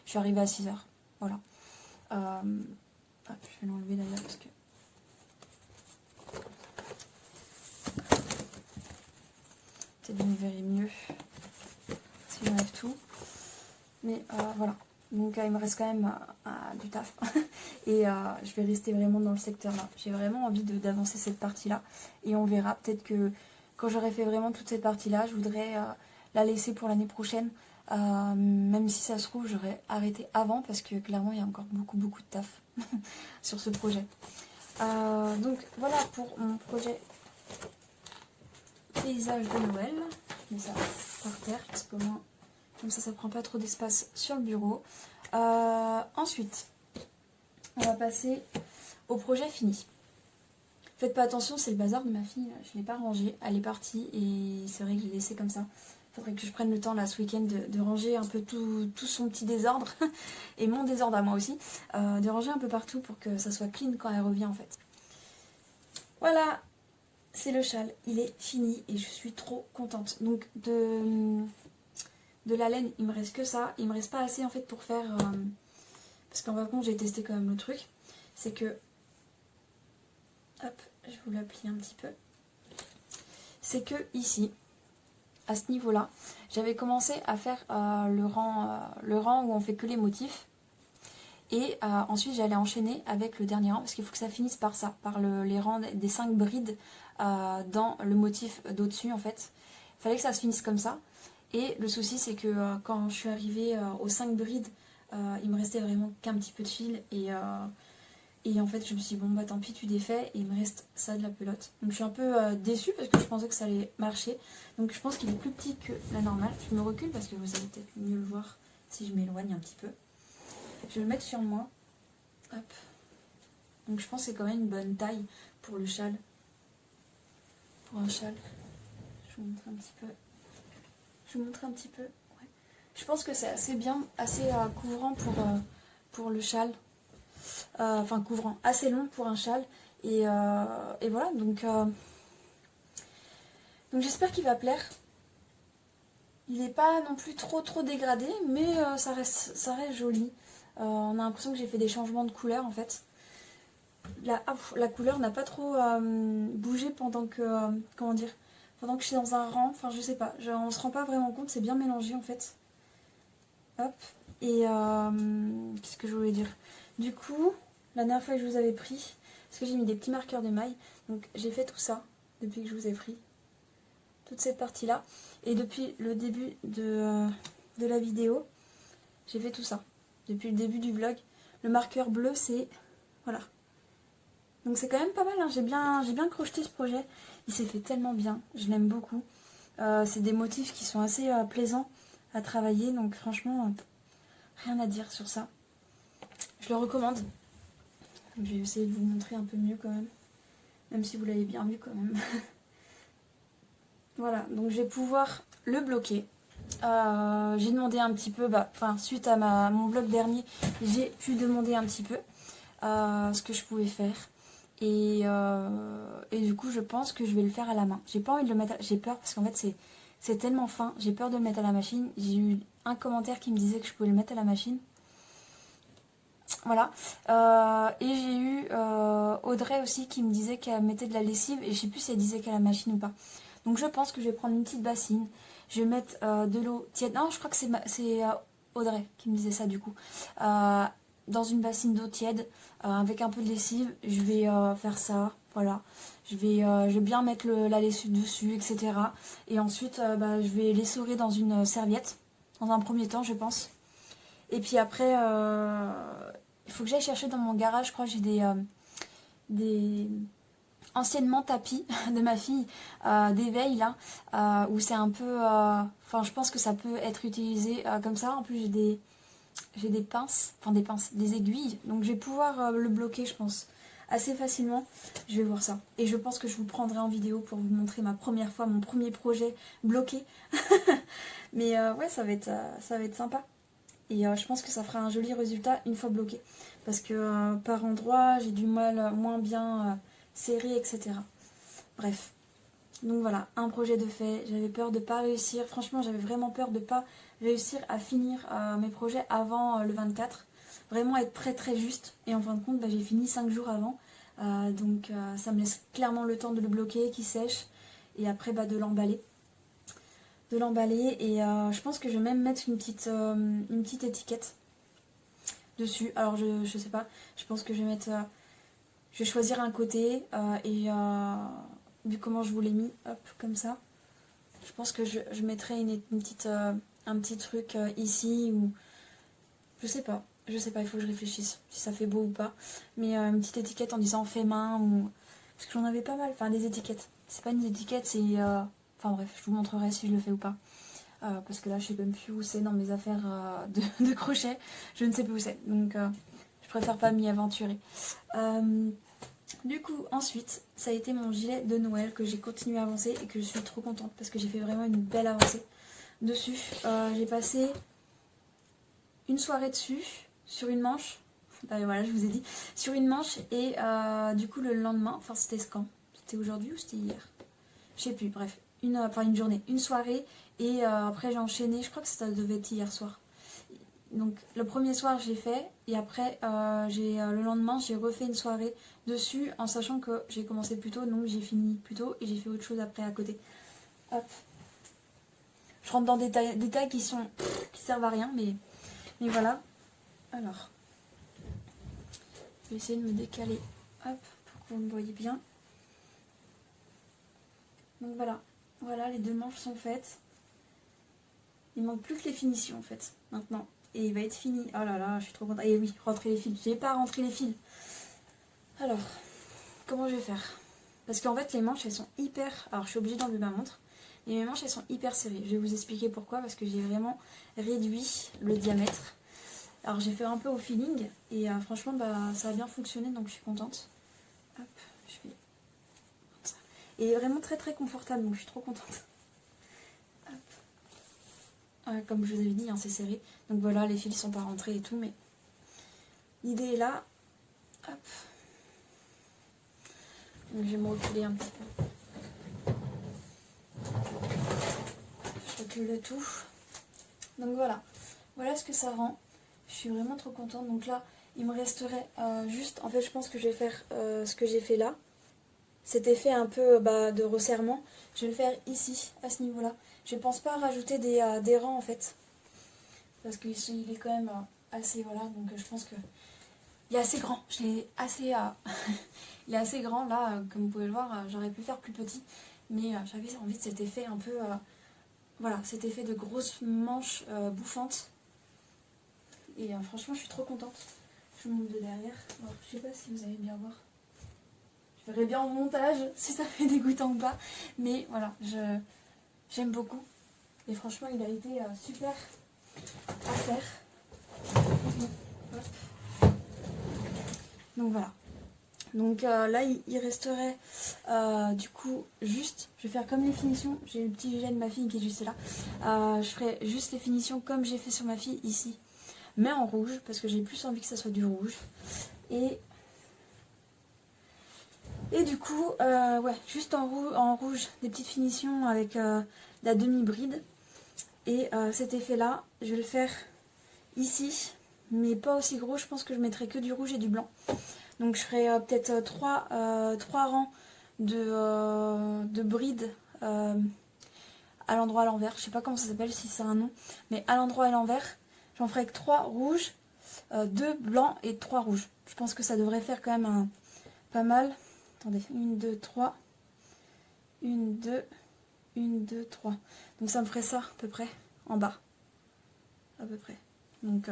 je suis arrivée à 6 heures. Voilà. Hop, je vais l'enlever d'ailleurs parce que... Peut-être que vous verrez mieux si j'enlève tout. Mais voilà. Donc il me reste quand même du taf. Et je vais rester vraiment dans le secteur là. J'ai vraiment envie d'avancer cette partie là. Et on verra. Peut-être que quand j'aurai fait vraiment toute cette partie là, je voudrais la laisser pour l'année prochaine. Même si ça se trouve, j'aurais arrêté avant. Parce que clairement, il y a encore beaucoup de taf sur ce projet. Donc voilà pour mon projet paysage de Noël. Je mets ça par terre parce que moi, comme ça prend pas trop d'espace sur le bureau. Ensuite, on va passer au projet fini. Faites pas attention, c'est le bazar de ma fille. Je l'ai pas rangé, elle est partie et c'est vrai que je l'ai laissé comme ça. Il faudrait que je prenne le temps là ce week-end de ranger un peu tout son petit désordre et mon désordre à moi aussi, de ranger un peu partout pour que ça soit clean quand elle revient en fait. Voilà. C'est le châle, il est fini et je suis trop contente. Donc de la laine, il me reste que ça. Il me reste pas assez en fait pour faire... parce qu'en fin de compte, j'ai testé quand même le truc. C'est que... Hop, je vous l'applique un petit peu. C'est que ici, à ce niveau-là, j'avais commencé à faire le rang où on fait que les motifs. Et ensuite, j'allais enchaîner avec le dernier rang parce qu'il faut que ça finisse par ça, par les rangs des 5 brides dans le motif d'au-dessus en fait. Il fallait que ça se finisse comme ça. Et le souci, c'est que quand je suis arrivée aux 5 brides, il me restait vraiment qu'un petit peu de fil. Et en fait, je me suis dit, bon, bah tant pis, tu défais. Et il me reste ça de la pelote. Donc je suis un peu déçue parce que je pensais que ça allait marcher. Donc je pense qu'il est plus petit que la normale. Je me recule parce que vous allez peut-être mieux le voir si je m'éloigne un petit peu. Je vais le mettre sur moi. Hop. Donc je pense que c'est quand même une bonne taille pour le châle. Pour un châle. Je vous montre un petit peu. Ouais. Je pense que c'est assez bien, assez couvrant pour le châle. Enfin couvrant, assez long pour un châle. Et voilà, donc j'espère qu'il va plaire. Il n'est pas non plus trop dégradé, mais ça reste joli. On a l'impression que j'ai fait des changements de couleur en fait. La couleur n'a pas trop bougé pendant que, comment dire, pendant que je suis dans un rang, enfin je sais pas, on se rend pas vraiment compte, c'est bien mélangé en fait. Hop, et qu'est-ce que je voulais dire? Du coup, la dernière fois que je vous avais pris, parce que j'ai mis des petits marqueurs de maille, donc j'ai fait tout ça depuis que je vous ai pris, toute cette partie-là, et depuis le début de la vidéo, j'ai fait tout ça, depuis le début du vlog. Le marqueur bleu, c'est, voilà. Donc c'est quand même pas mal, hein. J'ai bien crocheté ce projet. Il s'est fait tellement bien, je l'aime beaucoup. C'est des motifs qui sont assez plaisants. à travailler. Donc franchement, rien à dire sur ça. Je le recommande. Je vais essayer de vous montrer un peu mieux quand même. Même si vous l'avez bien vu quand même. Voilà, donc je vais pouvoir le bloquer. J'ai demandé un petit peu, suite à mon vlog dernier, j'ai pu demander un petit peu ce que je pouvais faire. Et du coup, je pense que je vais le faire à la main. J'ai pas envie de le mettre, j'ai peur parce qu'en fait, c'est tellement fin. J'ai peur de le mettre à la machine. J'ai eu un commentaire qui me disait que je pouvais le mettre à la machine. Voilà. Et j'ai eu Audrey aussi qui me disait qu'elle mettait de la lessive. Et je sais plus si elle disait qu'à la machine ou pas. Donc je pense que je vais prendre une petite bassine. Je vais mettre de l'eau tiède. Non, je crois que c'est Audrey qui me disait ça du coup. Dans une bassine d'eau tiède avec un peu de lessive. Je vais faire ça. Voilà. Je vais bien mettre la lessive dessus, etc. Et ensuite, je vais l'essorer dans une serviette. Dans un premier temps, je pense. Et puis après, il faut que j'aille chercher dans mon garage. Je crois que j'ai des anciennement tapis de ma fille d'éveil là où c'est un peu je pense que ça peut être utilisé comme ça. En plus j'ai des pinces, des aiguilles, donc je vais pouvoir le bloquer je pense assez facilement. Je vais voir ça et je pense que je vous prendrai en vidéo pour vous montrer ma première fois, mon premier projet bloqué. Mais ouais, ça va être sympa et je pense que ça fera un joli résultat une fois bloqué parce que par endroit j'ai du mal moins bien serré, etc. Bref, donc voilà, un projet de fait. J'avais peur de ne pas réussir. Franchement, j'avais vraiment peur de ne pas réussir à finir mes projets avant le 24. Vraiment être très très juste. Et en fin de compte, j'ai fini 5 jours avant. Donc ça me laisse clairement le temps de le bloquer, qu'il sèche. Et après de l'emballer. Et je pense que je vais même mettre une petite étiquette dessus. Alors je sais pas. Je pense que je vais mettre... je vais choisir un côté vu comment je vous l'ai mis, hop, comme ça. Je pense que je mettrai un petit truc ici ou... Je sais pas, il faut que je réfléchisse si ça fait beau ou pas. Mais une petite étiquette en disant fait main ou... Parce que j'en avais pas mal, des étiquettes. C'est pas une étiquette, c'est... bref, je vous montrerai si je le fais ou pas. Parce que là, je sais même plus où c'est dans mes affaires de crochet. Je ne sais plus où c'est, donc je préfère pas m'y aventurer. Du coup, ensuite, ça a été mon gilet de Noël que j'ai continué à avancer et que je suis trop contente parce que j'ai fait vraiment une belle avancée dessus. J'ai passé une soirée dessus, sur une manche. Voilà, je vous ai dit. Sur une manche et du coup, le lendemain, c'était quand? C'était aujourd'hui ou c'était hier? Je sais plus, bref. Une journée, une soirée et après j'ai enchaîné, je crois que ça devait être hier soir. Donc le premier soir j'ai fait et après le lendemain j'ai refait une soirée dessus en sachant que j'ai commencé plus tôt donc j'ai fini plus tôt et j'ai fait autre chose après à côté. Hop. Je rentre dans des détails qui servent à rien mais voilà. Alors je vais essayer de me décaler hop pour que vous me voyez bien. Donc voilà les deux manches sont faites. Il manque plus que les finitions en fait maintenant. Et il va être fini. Oh là là, je suis trop contente. Et oui, rentrer les fils. J'ai pas rentré les fils. Alors, comment je vais faire? Parce qu'en fait, les manches, elles sont hyper... Alors, je suis obligée d'enlever ma montre. Et mes manches, elles sont hyper serrées. Je vais vous expliquer pourquoi. Parce que j'ai vraiment réduit le diamètre. Alors, j'ai fait un peu au feeling. Et franchement, ça a bien fonctionné. Donc, je suis contente. Hop, je fais comme ça. Et vraiment très très confortable. Donc, je suis trop contente. Comme je vous avais dit, c'est serré. Donc voilà, les fils sont pas rentrés et tout, mais l'idée est là. Hop. Donc je vais me reculer un petit peu. Je recule le tout. Donc voilà ce que ça rend. Je suis vraiment trop contente. Donc là, il me resterait juste... En fait, je pense que je vais faire ce que j'ai fait là. Cet effet un peu de resserrement. Je vais le faire ici, à ce niveau-là. Je pense pas rajouter des rangs en fait. Parce qu'il est quand même assez, voilà, donc je pense que... Il est assez grand, je l'ai assez... il est assez grand, là, comme vous pouvez le voir, j'aurais pu faire plus petit. Mais j'avais envie de cet effet un peu... voilà, cet effet de grosse manche bouffante. Et franchement, je suis trop contente. Je vous montre de derrière. Alors, je sais pas si vous allez bien voir. Je verrai bien au montage si ça fait dégoûtant ou pas. Mais voilà, j'aime beaucoup. Et franchement, il a été super à faire. Donc voilà. Donc là, il resterait du coup juste, je vais faire comme les finitions. J'ai le petit gilet de ma fille qui est juste là. Je ferai juste les finitions comme j'ai fait sur ma fille ici, mais en rouge, parce que j'ai plus envie que ça soit du rouge. Et du coup, ouais, juste en rouge, des petites finitions avec la demi-bride. Et cet effet-là, je vais le faire ici, mais pas aussi gros. Je pense que je mettrai que du rouge et du blanc. Donc je ferai peut-être trois rangs de brides à l'endroit à l'envers. Je sais pas comment ça s'appelle, si c'est un nom, mais à l'endroit à l'envers, j'en ferai que 3 rouges, 2 blancs et 3 rouges. Je pense que ça devrait faire quand même pas mal. Attendez, 1, 2, 3. 1, 2, 1, 2, 3. Donc ça me ferait ça à peu près en bas. À peu près. Donc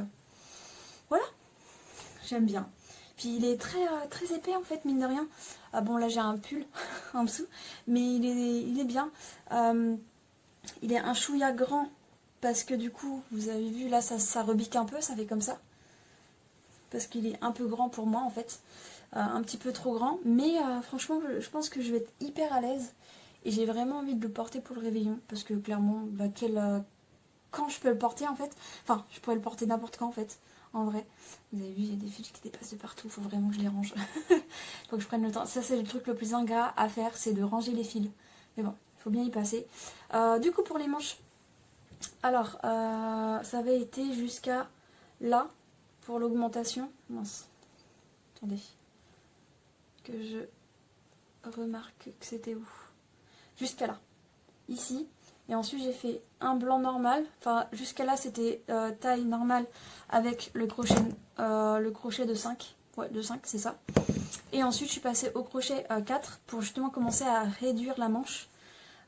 voilà, j'aime bien. Puis il est très épais en fait, mine de rien. Ah bon, là j'ai un pull en dessous, mais il est bien. Il est un chouïa grand, parce que du coup, vous avez vu là, ça rebique un peu, ça fait comme ça. Parce qu'il est un peu grand pour moi en fait. Un petit peu trop grand. Mais franchement, je pense que je vais être hyper à l'aise. Et j'ai vraiment envie de le porter pour le réveillon. Parce que clairement, quand je peux le porter en fait. Enfin, je pourrais le porter n'importe quand en fait. En vrai. Vous avez vu, il y a des fils qui dépassent de partout. Il faut vraiment que je les range. Faut que je prenne le temps. Ça, c'est le truc le plus ingrat à faire. C'est de ranger les fils. Mais bon, il faut bien y passer. Du coup, pour les manches. Alors, ça avait été jusqu'à là. Pour l'augmentation. Mince. Attendez. Que je remarque que c'était où. Jusqu'à là. Ici. Et ensuite j'ai fait un blanc normal. Enfin jusqu'à là c'était taille normale avec le crochet de 5. Ouais, de 5 c'est ça. Et ensuite je suis passée au crochet 4 pour justement commencer à réduire la manche.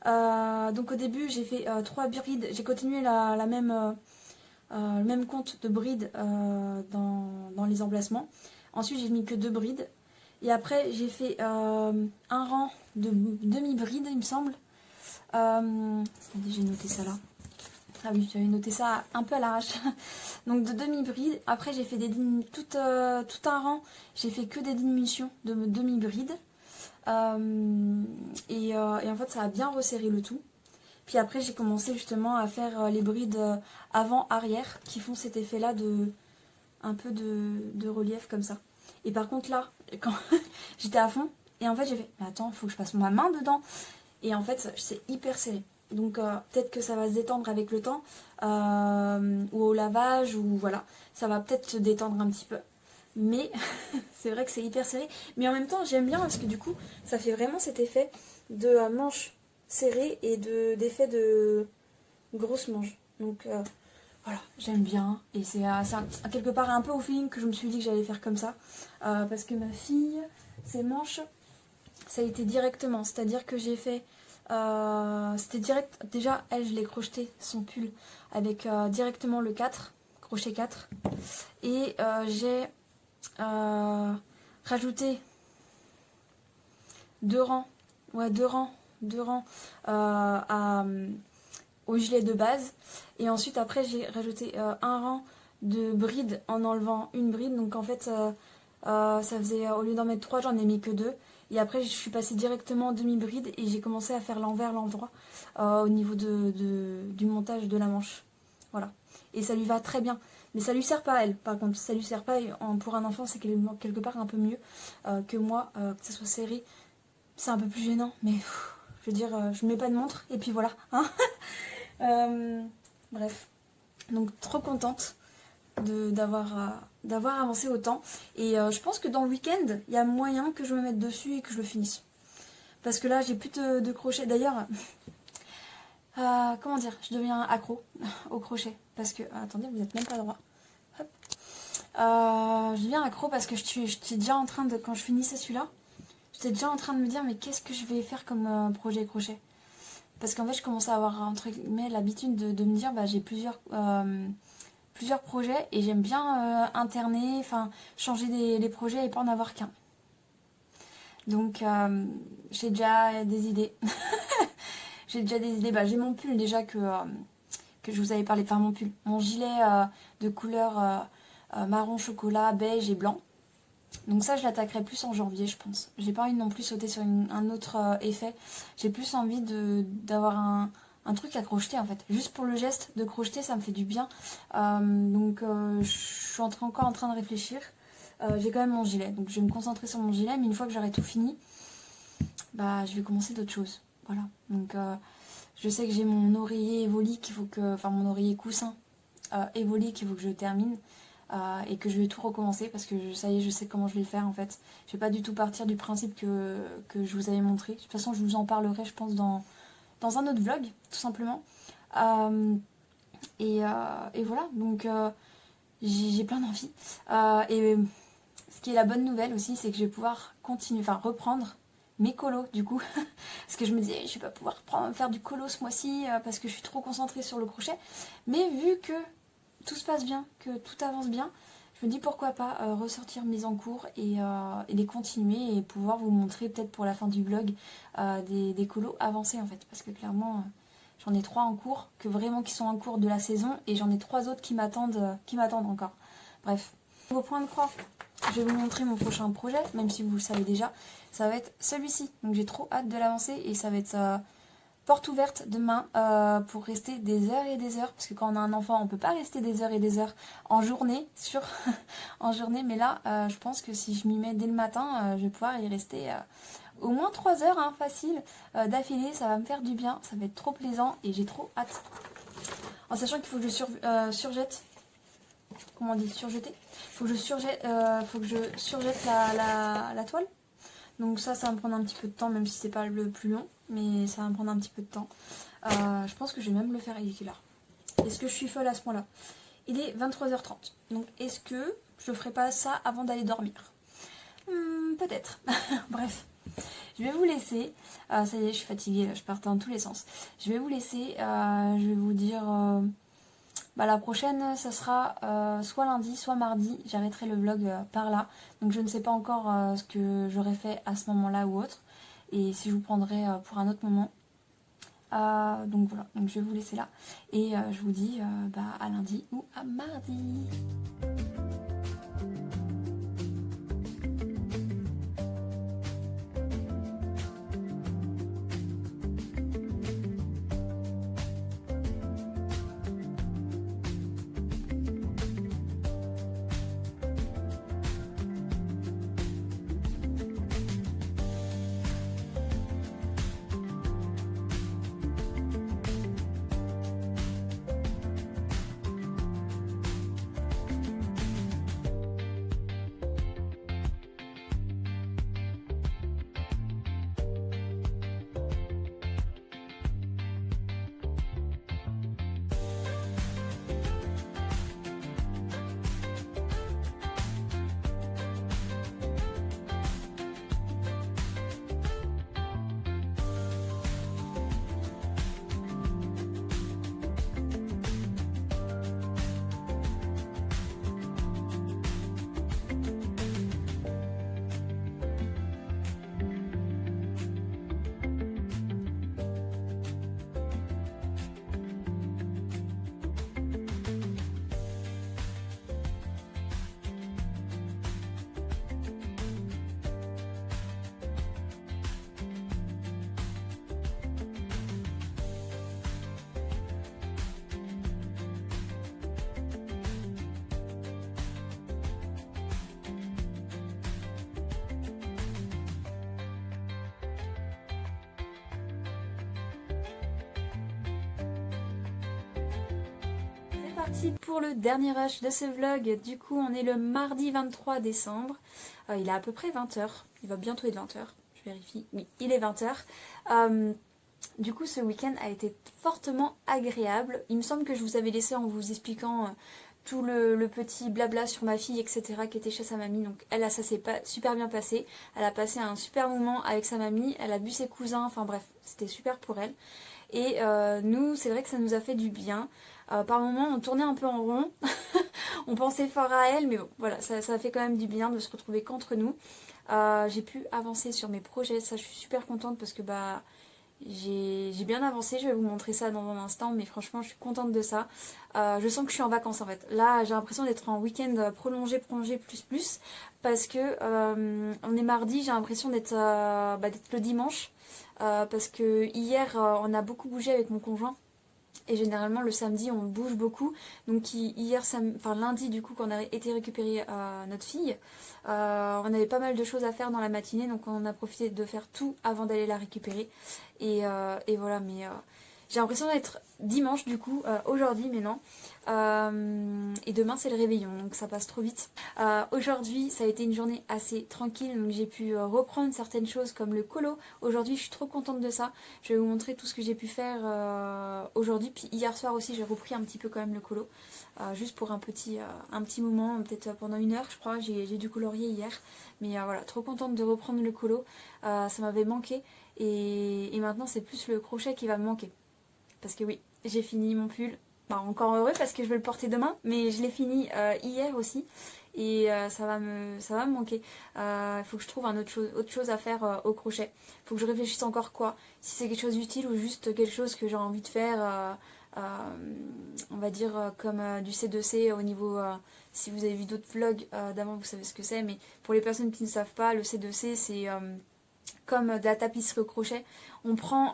Donc au début j'ai fait 3 brides. J'ai continué le même compte de brides dans les emplacements. Ensuite j'ai mis que 2 brides. Et après j'ai fait un rang de demi-bride il me semble. J'ai noté ça là. Ah oui, j'avais noté ça un peu à l'arrache. Donc de demi-bride. Après j'ai fait tout un rang. J'ai fait que des diminutions de demi-bride. Et en fait ça a bien resserré le tout. Puis après j'ai commencé justement à faire les brides avant-arrière qui font cet effet là un peu de relief comme ça. Et par contre là, quand j'étais à fond, et en fait j'ai fait, mais attends, il faut que je passe ma main dedans. Et en fait c'est hyper serré. Donc peut-être que ça va se détendre avec le temps, ou au lavage, ou voilà. Ça va peut-être se détendre un petit peu. Mais c'est vrai que c'est hyper serré. Mais en même temps j'aime bien parce que du coup ça fait vraiment cet effet de manche serrée et d'effet de grosse manche. Donc voilà, j'aime bien. Et c'est quelque part un peu au feeling que je me suis dit que j'allais faire comme ça. Parce que ma fille, ses manches, ça a été directement. C'est-à-dire que j'ai fait... c'était direct. Déjà, elle, je l'ai crocheté, son pull, avec directement le 4, crochet 4. Et j'ai rajouté 2 rangs. Ouais, 2 rangs. 2 rangs au gilet de base. Et ensuite après j'ai rajouté un rang de brides en enlevant une bride. Donc en fait ça faisait, au lieu d'en mettre 3 j'en ai mis que 2. Et après je suis passée directement en demi-bride et j'ai commencé à faire l'envers l'endroit au niveau du montage de la manche. Voilà. Et ça lui va très bien. Mais ça lui sert pas à elle. Par contre ça lui sert pas. Pour un enfant c'est quelque part un peu mieux que moi. Que ça soit serré c'est un peu plus gênant. Mais je veux dire je mets pas de montre et puis voilà. Hein. Bref, donc trop contente d'avoir avancé autant. Et je pense que dans le week-end, il y a moyen que je me mette dessus et que je le finisse. Parce que là, j'ai plus de crochet. D'ailleurs, comment dire, je deviens accro au crochet. Parce que, attendez, vous n'êtes même pas droit. Hop. Je deviens accro parce que j'étais déjà en train de, quand je finissais celui-là, j'étais déjà en train de me dire, mais qu'est-ce que je vais faire comme projet crochet? Parce qu'en fait, je commence à avoir entre guillemets l'habitude de me dire, bah, j'ai plusieurs projets et j'aime bien alterner, enfin changer les projets et pas en avoir qu'un. Donc j'ai déjà des idées. J'ai déjà des idées. Bah, j'ai mon pull déjà que que je vous avais parlé, enfin mon pull, mon gilet de couleur marron, chocolat, beige et blanc. Donc ça je l'attaquerai plus en janvier je pense. J'ai pas envie non plus sauter sur un autre effet. J'ai plus envie d'avoir un truc à crocheter en fait. Juste pour le geste de crocheter ça me fait du bien. Je suis encore en train de réfléchir. J'ai quand même mon gilet. Donc je vais me concentrer sur mon gilet. Mais une fois que j'aurai tout fini, bah je vais commencer d'autres choses. Voilà. Donc je sais que j'ai mon oreiller Evoli qu'il faut que... Enfin mon oreiller coussin Evoli qu'il faut que je termine. Et que je vais tout recommencer parce que ça y est je sais comment je vais le faire en fait. Je vais pas du tout partir du principe que je vous avais montré. De toute façon je vous en parlerai je pense dans un autre vlog tout simplement. Et voilà donc j'ai plein d'envie. Et ce qui est la bonne nouvelle aussi c'est que je vais pouvoir continuer, enfin reprendre mes colos du coup. Parce que je me disais je vais pas pouvoir faire du colo ce mois-ci parce que je suis trop concentrée sur le crochet. Mais vu que tout se passe bien, que tout avance bien, je me dis pourquoi pas ressortir mes encours et les continuer et pouvoir vous montrer peut-être pour la fin du vlog des colos avancés en fait. Parce que clairement j'en ai 3 en cours, qui sont en cours de la saison et j'en ai 3 autres qui m'attendent encore. Bref, au point de croix, je vais vous montrer mon prochain projet, même si vous le savez déjà, ça va être celui-ci. Donc j'ai trop hâte de l'avancer et ça va être porte ouverte demain pour rester des heures et des heures parce que quand on a un enfant on peut pas rester des heures et des heures en journée en journée, mais là je pense que si je m'y mets dès le matin je vais pouvoir y rester au moins 3 heures hein, facile d'affilée. Ça va me faire du bien, ça va être trop plaisant et j'ai trop hâte, en sachant qu'il faut que je surjette, comment on dit, surjeter, faut que je surjette la toile. Donc ça va me prendre un petit peu de temps, même si c'est pas le plus long, mais ça va me prendre un petit peu de temps. Je pense que je vais même le faire avec l'heure. Est-ce que je suis folle à ce point-là? Il est 23h30, donc est-ce que je ferai pas ça avant d'aller dormir? Peut-être. Bref, je vais vous laisser. Ça y est, je suis fatiguée, je pars dans tous les sens. Je vais vous laisser, je vais vous dire... la prochaine, ça sera soit lundi, soit mardi. J'arrêterai le vlog par là. Donc je ne sais pas encore ce que j'aurais fait à ce moment-là ou autre. Et si je vous prendrai pour un autre moment. Donc voilà, donc je vais vous laisser là. Et je vous dis à lundi ou à mardi. Parti pour le dernier rush de ce vlog. Du coup on est le mardi 23 décembre, il est à peu près 20h, il va bientôt être 20h, je vérifie, oui il est 20h. Du coup ce week-end a été fortement agréable. Il me semble que je vous avais laissé en vous expliquant tout le petit blabla sur ma fille etc qui était chez sa mamie. Donc elle, ça s'est pas super bien passé, elle a passé un super moment avec sa mamie, elle a vu ses cousins, enfin bref c'était super pour elle. Et nous c'est vrai que ça nous a fait du bien. Par moments on tournait un peu en rond, on pensait fort à elle, mais bon voilà, ça fait quand même du bien de se retrouver qu'entre nous. J'ai pu avancer sur mes projets, ça je suis super contente parce que j'ai bien avancé, je vais vous montrer ça dans un instant, mais franchement je suis contente de ça. Je sens que je suis en vacances en fait. Là j'ai l'impression d'être en week-end prolongé plus, parce que on est mardi, j'ai l'impression d'être le dimanche, parce que hier on a beaucoup bougé avec mon conjoint. Et généralement le samedi on bouge beaucoup. Donc lundi du coup quand on a été récupérer notre fille, on avait pas mal de choses à faire dans la matinée. Donc on a profité de faire tout avant d'aller la récupérer. Et voilà, mais j'ai l'impression d'être dimanche du coup aujourd'hui, mais non. Et demain c'est le réveillon, donc ça passe trop vite. Aujourd'hui ça a été une journée assez tranquille, donc j'ai pu reprendre certaines choses comme le colo. Aujourd'hui je suis trop contente de ça. Je vais vous montrer tout ce que j'ai pu faire aujourd'hui. Puis hier soir aussi j'ai repris un petit peu quand même le colo, juste pour un petit moment, peut-être pendant 1 heure je crois. J'ai dû colorier hier, mais voilà, trop contente de reprendre le colo. Ça m'avait manqué, et maintenant c'est plus le crochet qui va me manquer. Parce que oui, j'ai fini mon pull. Bah, encore heureux parce que je vais le porter demain, mais je l'ai fini hier aussi, et ça va me manquer. Il faut que je trouve autre chose à faire au crochet. Il faut que je réfléchisse encore quoi. Si c'est quelque chose d'utile ou juste quelque chose que j'ai envie de faire, on va dire comme du C2C au niveau... si vous avez vu d'autres vlogs d'avant, vous savez ce que c'est, mais pour les personnes qui ne savent pas, le C2C c'est... comme de la tapisserie au crochet. On prend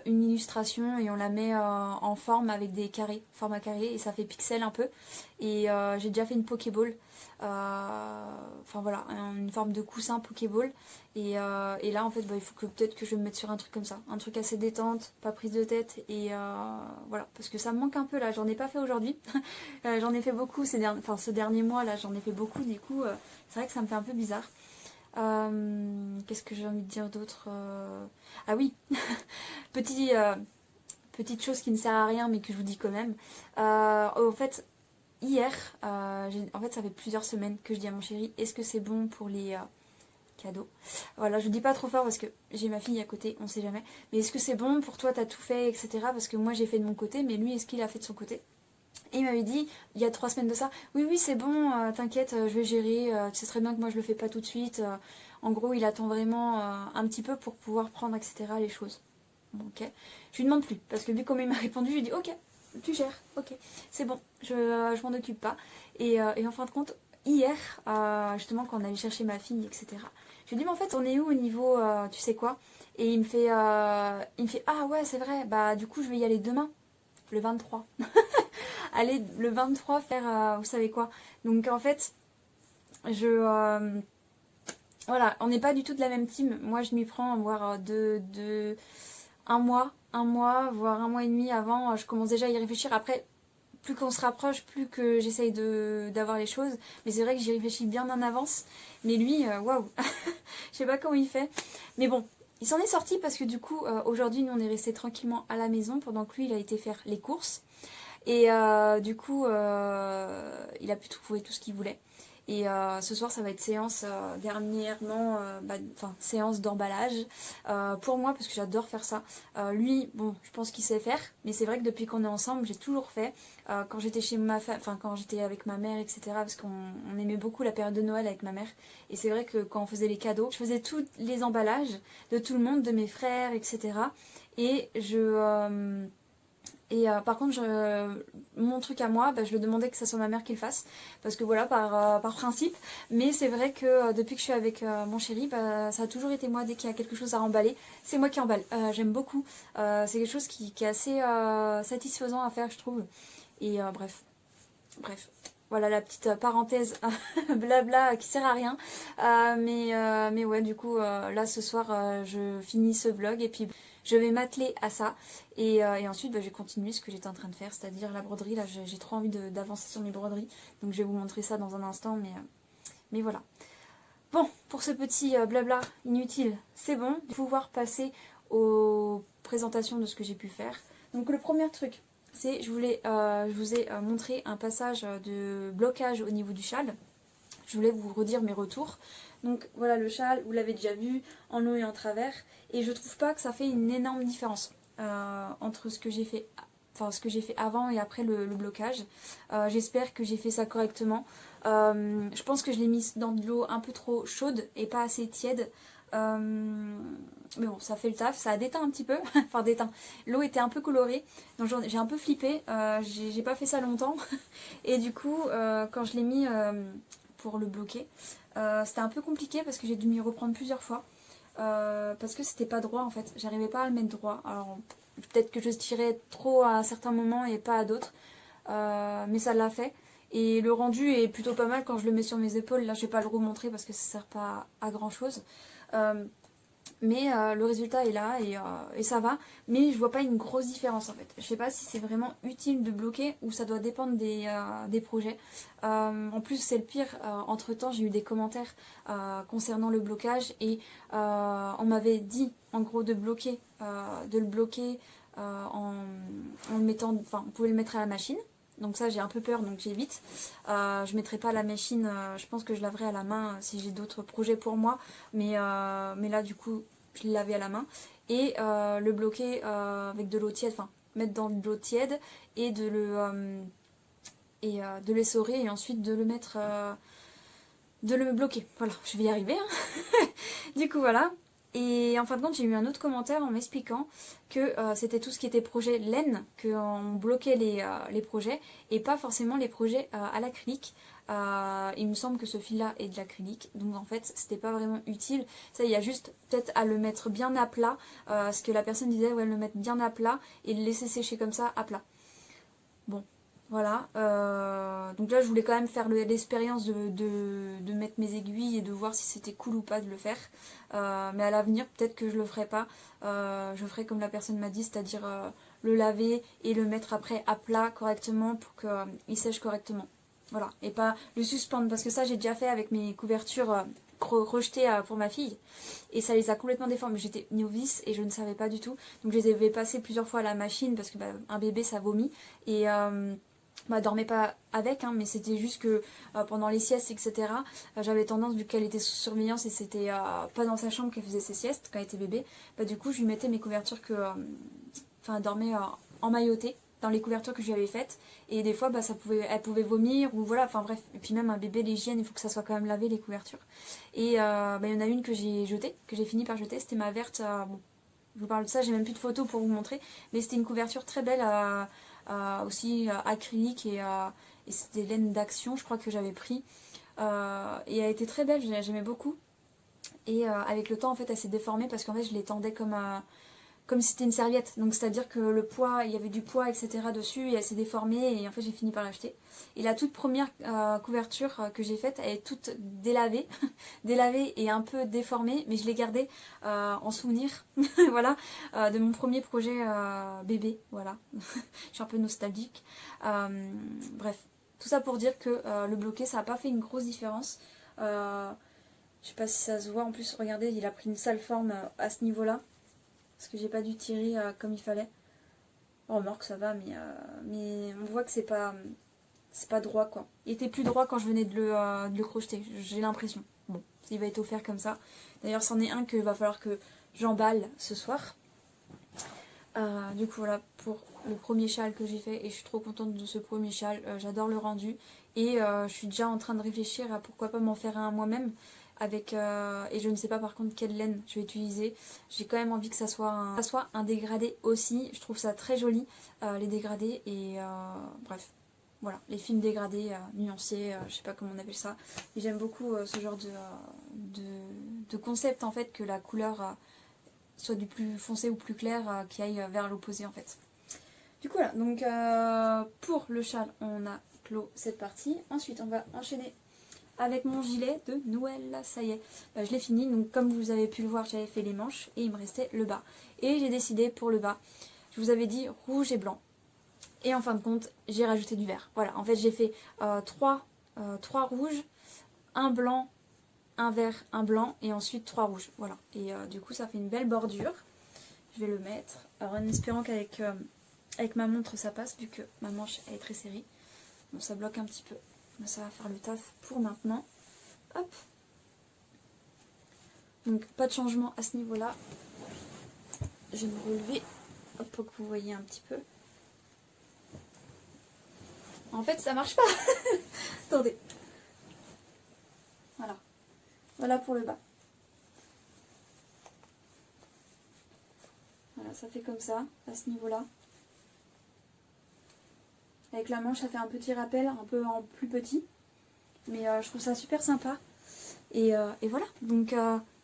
une illustration et on la met en forme avec des carrés, format carré, et ça fait pixel un peu. Et j'ai déjà fait une Pokéball, enfin voilà, une forme de coussin Pokéball. Et là en fait il faut que peut-être que je me mette sur un truc comme ça, un truc assez détente, pas prise de tête, et voilà, parce que ça me manque un peu là. J'en ai pas fait aujourd'hui. J'en ai fait beaucoup ce dernier mois là, j'en ai fait beaucoup, du coup c'est vrai que ça me fait un peu bizarre. Qu'est-ce que j'ai envie de dire d'autre? Ah oui, petite chose qui ne sert à rien mais que je vous dis quand même. En fait, hier, en fait ça fait plusieurs semaines que je dis à mon chéri, est-ce que c'est bon pour les cadeaux? Voilà, je dis pas trop fort parce que j'ai ma fille à côté, on sait jamais. Mais est-ce que c'est bon pour toi, t'as tout fait, etc. Parce que moi j'ai fait de mon côté, mais lui, est-ce qu'il a fait de son côté? Et il m'avait dit, il y a 3 semaines de ça, oui c'est bon, t'inquiète, je vais gérer, tu sais très bien que moi je le fais pas tout de suite. En gros, il attend vraiment un petit peu pour pouvoir prendre, etc. les choses. Bon, ok. Je lui demande plus, parce que vu comment il m'a répondu, je lui dis, ok, tu gères, ok, c'est bon, je m'en occupe pas. Et en fin de compte, hier, justement, quand on allait chercher ma fille, etc., je lui dis, mais en fait, on est où au niveau, tu sais quoi? Et il me fait, ah ouais, c'est vrai, bah du coup, je vais y aller demain, le 23. Aller le 23 faire vous savez quoi. Donc en fait voilà, on n'est pas du tout de la même team. Moi je m'y prends voire un mois voire un mois et demi avant. Je commence déjà à y réfléchir. Après, plus qu'on se rapproche, plus que j'essaye d'avoir les choses. Mais c'est vrai que j'y réfléchis bien en avance. Mais lui, waouh, je sais pas comment il fait. Mais bon, il s'en est sorti parce que du coup aujourd'hui nous on est resté tranquillement à la maison pendant que lui il a été faire les courses. Et du coup, il a pu trouver tout ce qu'il voulait. Et ce soir, ça va être séance dernièrement, séance d'emballage pour moi parce que j'adore faire ça. Lui, bon, je pense qu'il sait faire, mais c'est vrai que depuis qu'on est ensemble, j'ai toujours fait. Quand j'étais quand j'étais avec ma mère, etc. Parce qu'on aimait beaucoup la période de Noël avec ma mère. Et c'est vrai que quand on faisait les cadeaux, je faisais tous les emballages de tout le monde, de mes frères, etc. Et par contre, mon truc à moi, je le demandais que ce soit ma mère qui le fasse. Parce que voilà, par principe. Mais c'est vrai que depuis que je suis avec mon chéri, ça a toujours été moi, dès qu'il y a quelque chose à emballer, c'est moi qui emballe. J'aime beaucoup. C'est quelque chose qui est assez satisfaisant à faire, je trouve. Et bref. Voilà la petite parenthèse blabla qui sert à rien. Mais ouais, du coup, là ce soir, je finis ce vlog et puis je vais m'atteler à ça. Et ensuite, je vais continuer ce que j'étais en train de faire, c'est-à-dire la broderie. Là, j'ai trop envie d'avancer sur mes broderies. Donc je vais vous montrer ça dans un instant, mais voilà. Bon, pour ce petit blabla inutile, c'est bon. Je vais pouvoir passer aux présentations de ce que j'ai pu faire. Donc le premier truc, c'est je vous ai montré un passage de blocage au niveau du châle. Je voulais vous redire mes retours. Donc voilà le châle, vous l'avez déjà vu, en haut et en travers. Et je trouve pas que ça fait une énorme différence entre ce que j'ai fait avant et après le blocage. J'espère que j'ai fait ça correctement. Je pense que je l'ai mis dans de l'eau un peu trop chaude et pas assez tiède. Mais bon, ça fait le taf, ça a déteint un petit peu, enfin déteint. L'eau était un peu colorée, donc j'ai un peu flippé, j'ai pas fait ça longtemps. Et du coup, quand je l'ai mis pour le bloquer, c'était un peu compliqué parce que j'ai dû m'y reprendre plusieurs fois. Parce que c'était pas droit en fait, j'arrivais pas à le mettre droit. Alors peut-être que je tirais trop à certains moments et pas à d'autres, mais ça l'a fait. Et le rendu est plutôt pas mal quand je le mets sur mes épaules. Là je vais pas le remontrer parce que ça sert pas à grand chose. Mais le résultat est là et ça va. Mais je vois pas une grosse différence en fait. Je sais pas si c'est vraiment utile de bloquer ou ça doit dépendre des projets. En plus c'est le pire. Entre temps j'ai eu des commentaires concernant le blocage et on m'avait dit en gros de le bloquer en le mettant. Enfin on pouvait le mettre à la machine. Donc ça j'ai un peu peur donc j'évite. Je mettrai pas à la machine, je pense que je laverai à la main si j'ai d'autres projets pour moi. Mais là du coup je l'ai lavé à la main. Et le bloquer avec de l'eau tiède, enfin mettre dans de l'eau tiède et de l'essorer et ensuite de le mettre, de le bloquer. Voilà, je vais y arriver. Hein. Du coup voilà. Et en fin de compte, j'ai eu un autre commentaire en m'expliquant que c'était tout ce qui était projet laine, qu'on bloquait les projets et pas forcément les projets à l'acrylique. Il me semble que ce fil-là est de l'acrylique, donc en fait, c'était pas vraiment utile. Ça, il y a juste peut-être à le mettre bien à plat, ce que la personne disait, ouais, le mettre bien à plat et le laisser sécher comme ça à plat. Bon. Voilà, donc là je voulais quand même faire l'expérience de mettre mes aiguilles et de voir si c'était cool ou pas de le faire. Mais à l'avenir peut-être que je le ferai pas. Je ferai comme la personne m'a dit, c'est-à-dire le laver et le mettre après à plat correctement pour qu'il sèche correctement. Voilà, et pas le suspendre parce que ça j'ai déjà fait avec mes couvertures crochetées pour ma fille et ça les a complètement déformées. J'étais novice et je ne savais pas du tout, donc je les avais passées plusieurs fois à la machine parce que un bébé ça vomit et dormait pas avec, hein, mais c'était juste que pendant les siestes, etc., j'avais tendance, vu qu'elle était sous surveillance et c'était pas dans sa chambre qu'elle faisait ses siestes quand elle était bébé, du coup je lui mettais mes couvertures elle dormait emmaillotée dans les couvertures que je lui avais faites et des fois elle pouvait vomir ou voilà, enfin bref, et puis même un bébé l'hygiène il faut que ça soit quand même lavé les couvertures et il y en a une que j'ai jetée, que j'ai fini par jeter, c'était ma verte, bon, je vous parle de ça, j'ai même plus de photos pour vous montrer, mais c'était une couverture très belle aussi acrylique et c'était laine d'action je crois que j'avais pris et elle était très belle, j'aimais beaucoup et avec le temps en fait elle s'est déformée parce qu'en fait je l'étendais comme si c'était une serviette, donc c'est à dire que le poids, il y avait du poids etc dessus et elle s'est déformée et en fait j'ai fini par l'acheter. Et la toute première couverture que j'ai faite, elle est toute délavée délavée et un peu déformée, mais je l'ai gardée en souvenir voilà, de mon premier projet bébé, voilà. Je suis un peu nostalgique. Bref, tout ça pour dire que le bloqué ça n'a pas fait une grosse différence. Je sais pas si ça se voit, en plus regardez il a pris une sale forme à ce niveau là parce que j'ai pas dû tirer comme il fallait. Remarque ça va, mais on voit que c'est pas droit quoi. Il était plus droit quand je venais de le crocheter, j'ai l'impression. Bon, il va être offert comme ça. D'ailleurs c'en est un que va falloir que j'emballe ce soir. Du coup voilà pour le premier châle que j'ai fait et je suis trop contente de ce premier châle, j'adore le rendu et je suis déjà en train de réfléchir à pourquoi pas m'en faire un moi-même avec et je ne sais pas par contre quelle laine je vais utiliser. J'ai quand même envie que ça soit un dégradé aussi, je trouve ça très joli les dégradés et bref voilà, les fines dégradés nuanciés, je sais pas comment on appelle ça, et j'aime beaucoup ce genre de concept en fait, que la couleur soit du plus foncé ou plus clair qui aille vers l'opposé en fait. Du coup voilà, donc pour le châle on a clos cette partie, ensuite on va enchaîner avec mon gilet de Noël, là ça y est, je l'ai fini, donc comme vous avez pu le voir j'avais fait les manches et il me restait le bas, et j'ai décidé pour le bas, je vous avais dit rouge et blanc, et en fin de compte j'ai rajouté du vert, voilà, en fait j'ai fait 3 rouges, un blanc, un vert, un blanc et ensuite 3 rouges, voilà, et du coup ça fait une belle bordure. Je vais le mettre, alors en espérant qu'avec avec ma montre ça passe vu que ma manche elle est très serrée, bon ça bloque un petit peu, mais ça va faire le taf pour maintenant. Hop, donc pas de changement à ce niveau là, je vais me relever hop, pour que vous voyez un petit peu. En fait ça marche pas attendez, voilà pour le bas. ça fait comme ça, à ce niveau-là. Avec la manche, ça fait un petit rappel, un peu en plus petit. Mais je trouve ça super sympa. Et voilà, donc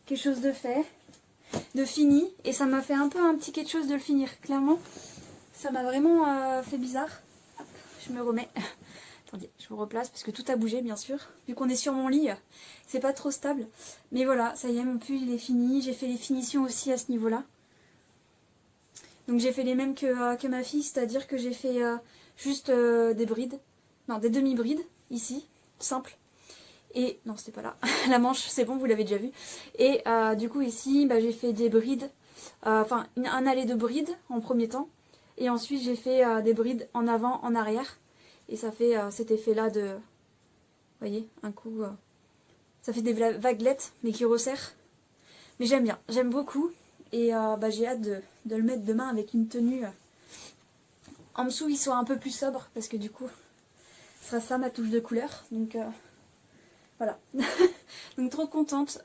quelque chose de fait, de fini. Et ça m'a fait un peu un petit quelque chose de le finir, clairement. Ça m'a vraiment fait bizarre. Hop, je me remets. Attendez, je vous replace parce que tout a bougé, bien sûr. Vu qu'on est sur mon lit, c'est pas trop stable. Mais voilà, ça y est, mon pull il est fini. J'ai fait les finitions aussi à ce niveau-là. Donc j'ai fait les mêmes que ma fille, c'est-à-dire que j'ai fait juste des brides. Non, des demi-brides, ici, simple. Et, non, c'était pas là. La manche, c'est bon, vous l'avez déjà vu. Et du coup, ici, bah, j'ai fait des brides. Enfin, un allée de brides en premier temps. Et ensuite, j'ai fait des brides en avant, en arrière. Et ça fait cet effet-là de... Vous voyez, un coup... ça fait des vaguelettes, mais qui resserrent. Mais j'aime bien, j'aime beaucoup. Et bah, j'ai hâte de le mettre demain avec une tenue... en dessous, il soit un peu plus sobre. Parce que du coup, ce sera ça ma touche de couleur. Donc... voilà, donc trop contente.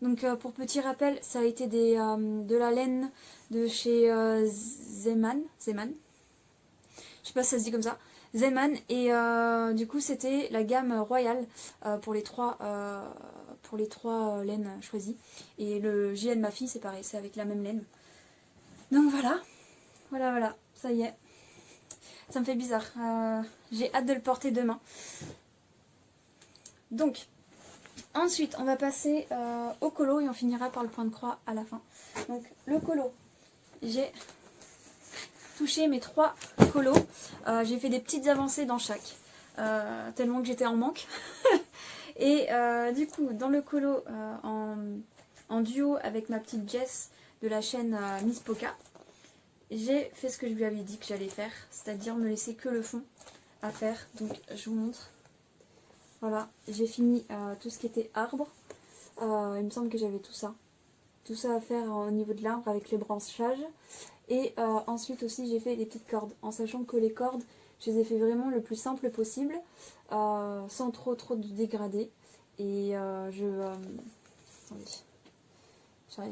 Donc pour petit rappel, ça a été de la laine de chez Zeman. Je sais pas si ça se dit comme ça. Zeman. Et du coup c'était la gamme royale pour les trois laines choisies. Et le gilet de ma fille c'est pareil, c'est avec la même laine. Donc voilà, voilà, ça y est. Ça me fait bizarre. J'ai hâte de le porter demain. Donc, ensuite, on va passer au colo et on finira par le point de croix à la fin. Donc, le colo, j'ai touché mes 3 colos. J'ai fait des petites avancées dans chaque, tellement que j'étais en manque. Et du coup, dans le colo en duo avec ma petite Jess de la chaîne Miss Poca, j'ai fait ce que je lui avais dit que j'allais faire, c'est-à-dire me laisser que le fond à faire. Donc, je vous montre. Voilà, j'ai fini tout ce qui était arbre. Il me semble que j'avais tout ça. Tout ça à faire au niveau de l'arbre avec les branchages. Et ensuite aussi j'ai fait des petites cordes. En sachant que les cordes, je les ai fait vraiment le plus simple possible. Sans trop de dégradés. Et attendez.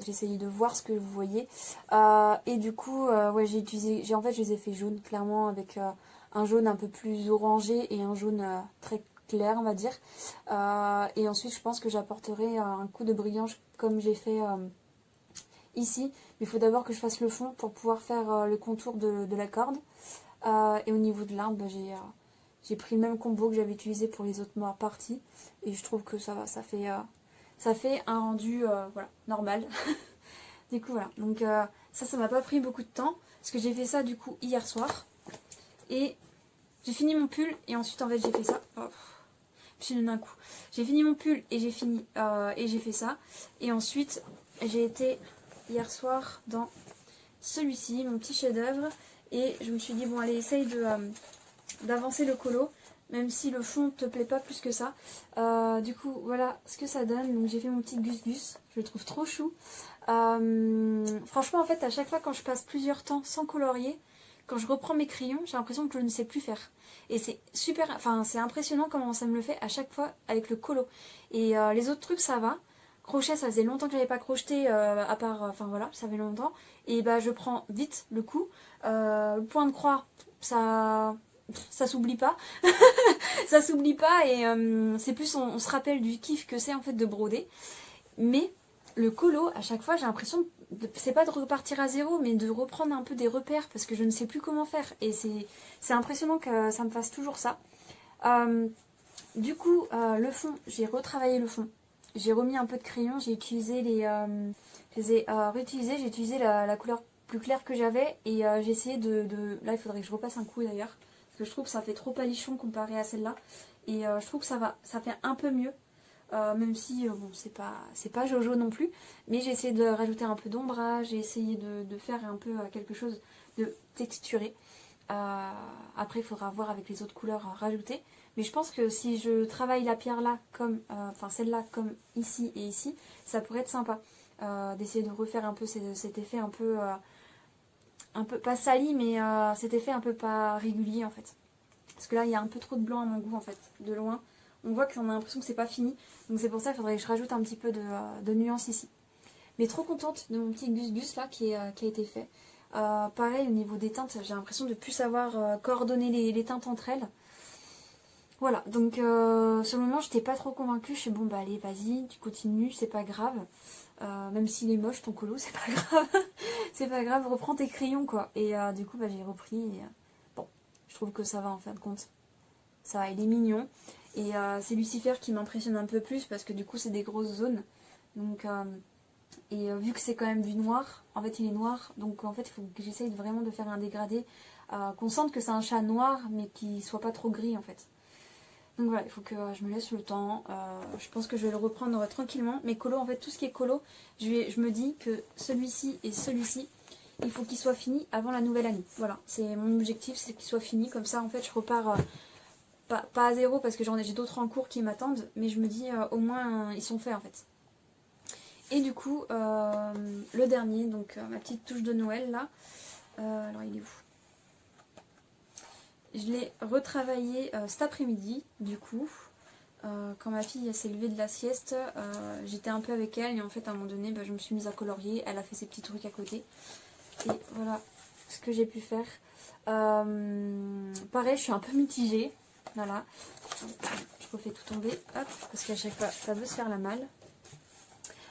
J'ai essayé de voir ce que vous voyez. Et du coup, ouais, en fait je les ai fait jaunes, clairement, avec un jaune un peu plus orangé et un jaune très clair, on va dire. Et ensuite je pense que j'apporterai un coup de brillant comme j'ai fait ici. Mais il faut d'abord que je fasse le fond pour pouvoir faire le contour de la corde. Et au niveau de l'arbre, bah, j'ai pris le même combo que j'avais utilisé pour les autres parties. Et je trouve que ça va, ça fait un rendu voilà, normal. Du coup voilà, donc ça m'a pas pris beaucoup de temps. Parce que j'ai fait ça du coup hier soir. Et j'ai fini mon pull et ensuite en fait j'ai fait ça. Oh. Je donne un coup. J'ai fini mon pull et j'ai fait ça. Et ensuite, j'ai été hier soir dans celui-ci, mon petit chef-d'œuvre. Et je me suis dit, bon, allez, essaye d'avancer le colo, même si le fond ne te plaît pas plus que ça. Du coup, voilà ce que ça donne. Donc, j'ai fait mon petit gus-gus. Je le trouve trop chou. Franchement, en fait, à chaque fois quand je passe plusieurs temps sans colorier, quand je reprends mes crayons, j'ai l'impression que je ne sais plus faire. Et c'est super, enfin c'est impressionnant comment ça me le fait à chaque fois avec le colo. Et les autres trucs ça va. Crochet, ça faisait longtemps que je n'avais pas crocheté, à part, enfin voilà, ça fait longtemps. Et bah je prends vite le coup. Le point de croix, ça s'oublie pas. Ça s'oublie pas et c'est plus, on se rappelle du kiff que c'est en fait de broder. Mais le colo, à chaque fois, j'ai l'impression, c'est pas de repartir à zéro, mais de reprendre un peu des repères parce que je ne sais plus comment faire. Et c'est impressionnant que ça me fasse toujours ça. Du coup, le fond, j'ai retravaillé le fond. J'ai remis un peu de crayon, j'ai utilisé je les ai réutilisés, j'ai utilisé la couleur plus claire que j'avais et j'ai essayé Là, il faudrait que je repasse un coup d'ailleurs, parce que je trouve que ça fait trop palichon comparé à celle-là. Et je trouve que ça fait un peu mieux. Même si bon, c'est pas Jojo non plus, mais j'ai essayé de rajouter un peu d'ombrage, j'ai essayé de faire un peu quelque chose de texturé. Après il faudra voir avec les autres couleurs rajoutées, mais je pense que si je travaille la pierre là comme enfin celle-là comme ici et ici, ça pourrait être sympa d'essayer de refaire un peu cet effet un peu pas sali, mais cet effet un peu pas régulier en fait, parce que là il y a un peu trop de blanc à mon goût en fait, de loin on voit qu'on a l'impression que c'est pas fini. Donc c'est pour ça qu'il faudrait que je rajoute un petit peu de nuance ici. Mais trop contente de mon petit Gus Gus là qui a été fait. Pareil au niveau des teintes, j'ai l'impression de plus savoir coordonner les teintes entre elles. Voilà, donc sur le moment j'étais pas trop convaincue, je suis bon bah allez vas-y, tu continues, c'est pas grave. Même s'il est moche ton colo, c'est pas grave. C'est pas grave, reprends tes crayons quoi. Et du coup bah j'ai repris et bon, je trouve que ça va en fin de compte. Ça va, il est mignon. Et c'est Lucifer qui m'impressionne un peu plus parce que du coup c'est des grosses zones. Donc vu que c'est quand même du noir, en fait il est noir, donc en fait il faut que j'essaye vraiment de faire un dégradé, qu'on sente que c'est un chat noir mais qui soit pas trop gris en fait. Donc voilà, il faut que je me laisse le temps. Je pense que je vais le reprendre tranquillement. Mes colos, en fait, tout ce qui est colo, je me dis que celui-ci et celui-ci, il faut qu'ils soient finis avant la nouvelle année. Voilà, c'est mon objectif, c'est qu'ils soient finis. Comme ça, en fait, je repars pas à zéro parce que j'ai d'autres en cours qui m'attendent. Mais je me dis, au moins, ils sont faits, en fait. Et du coup, le dernier, donc ma petite touche de Noël, là. Alors, il est où ? Je l'ai retravaillé cet après-midi, du coup. Quand ma fille s'est levée de la sieste, j'étais un peu avec elle et en fait à un moment donné, je me suis mise à colorier. Elle a fait ses petits trucs à côté. Et voilà ce que j'ai pu faire. Pareil, je suis un peu mitigée. Voilà. Je refais tout tomber. Hop, parce qu'à chaque fois, ça veut se faire la malle.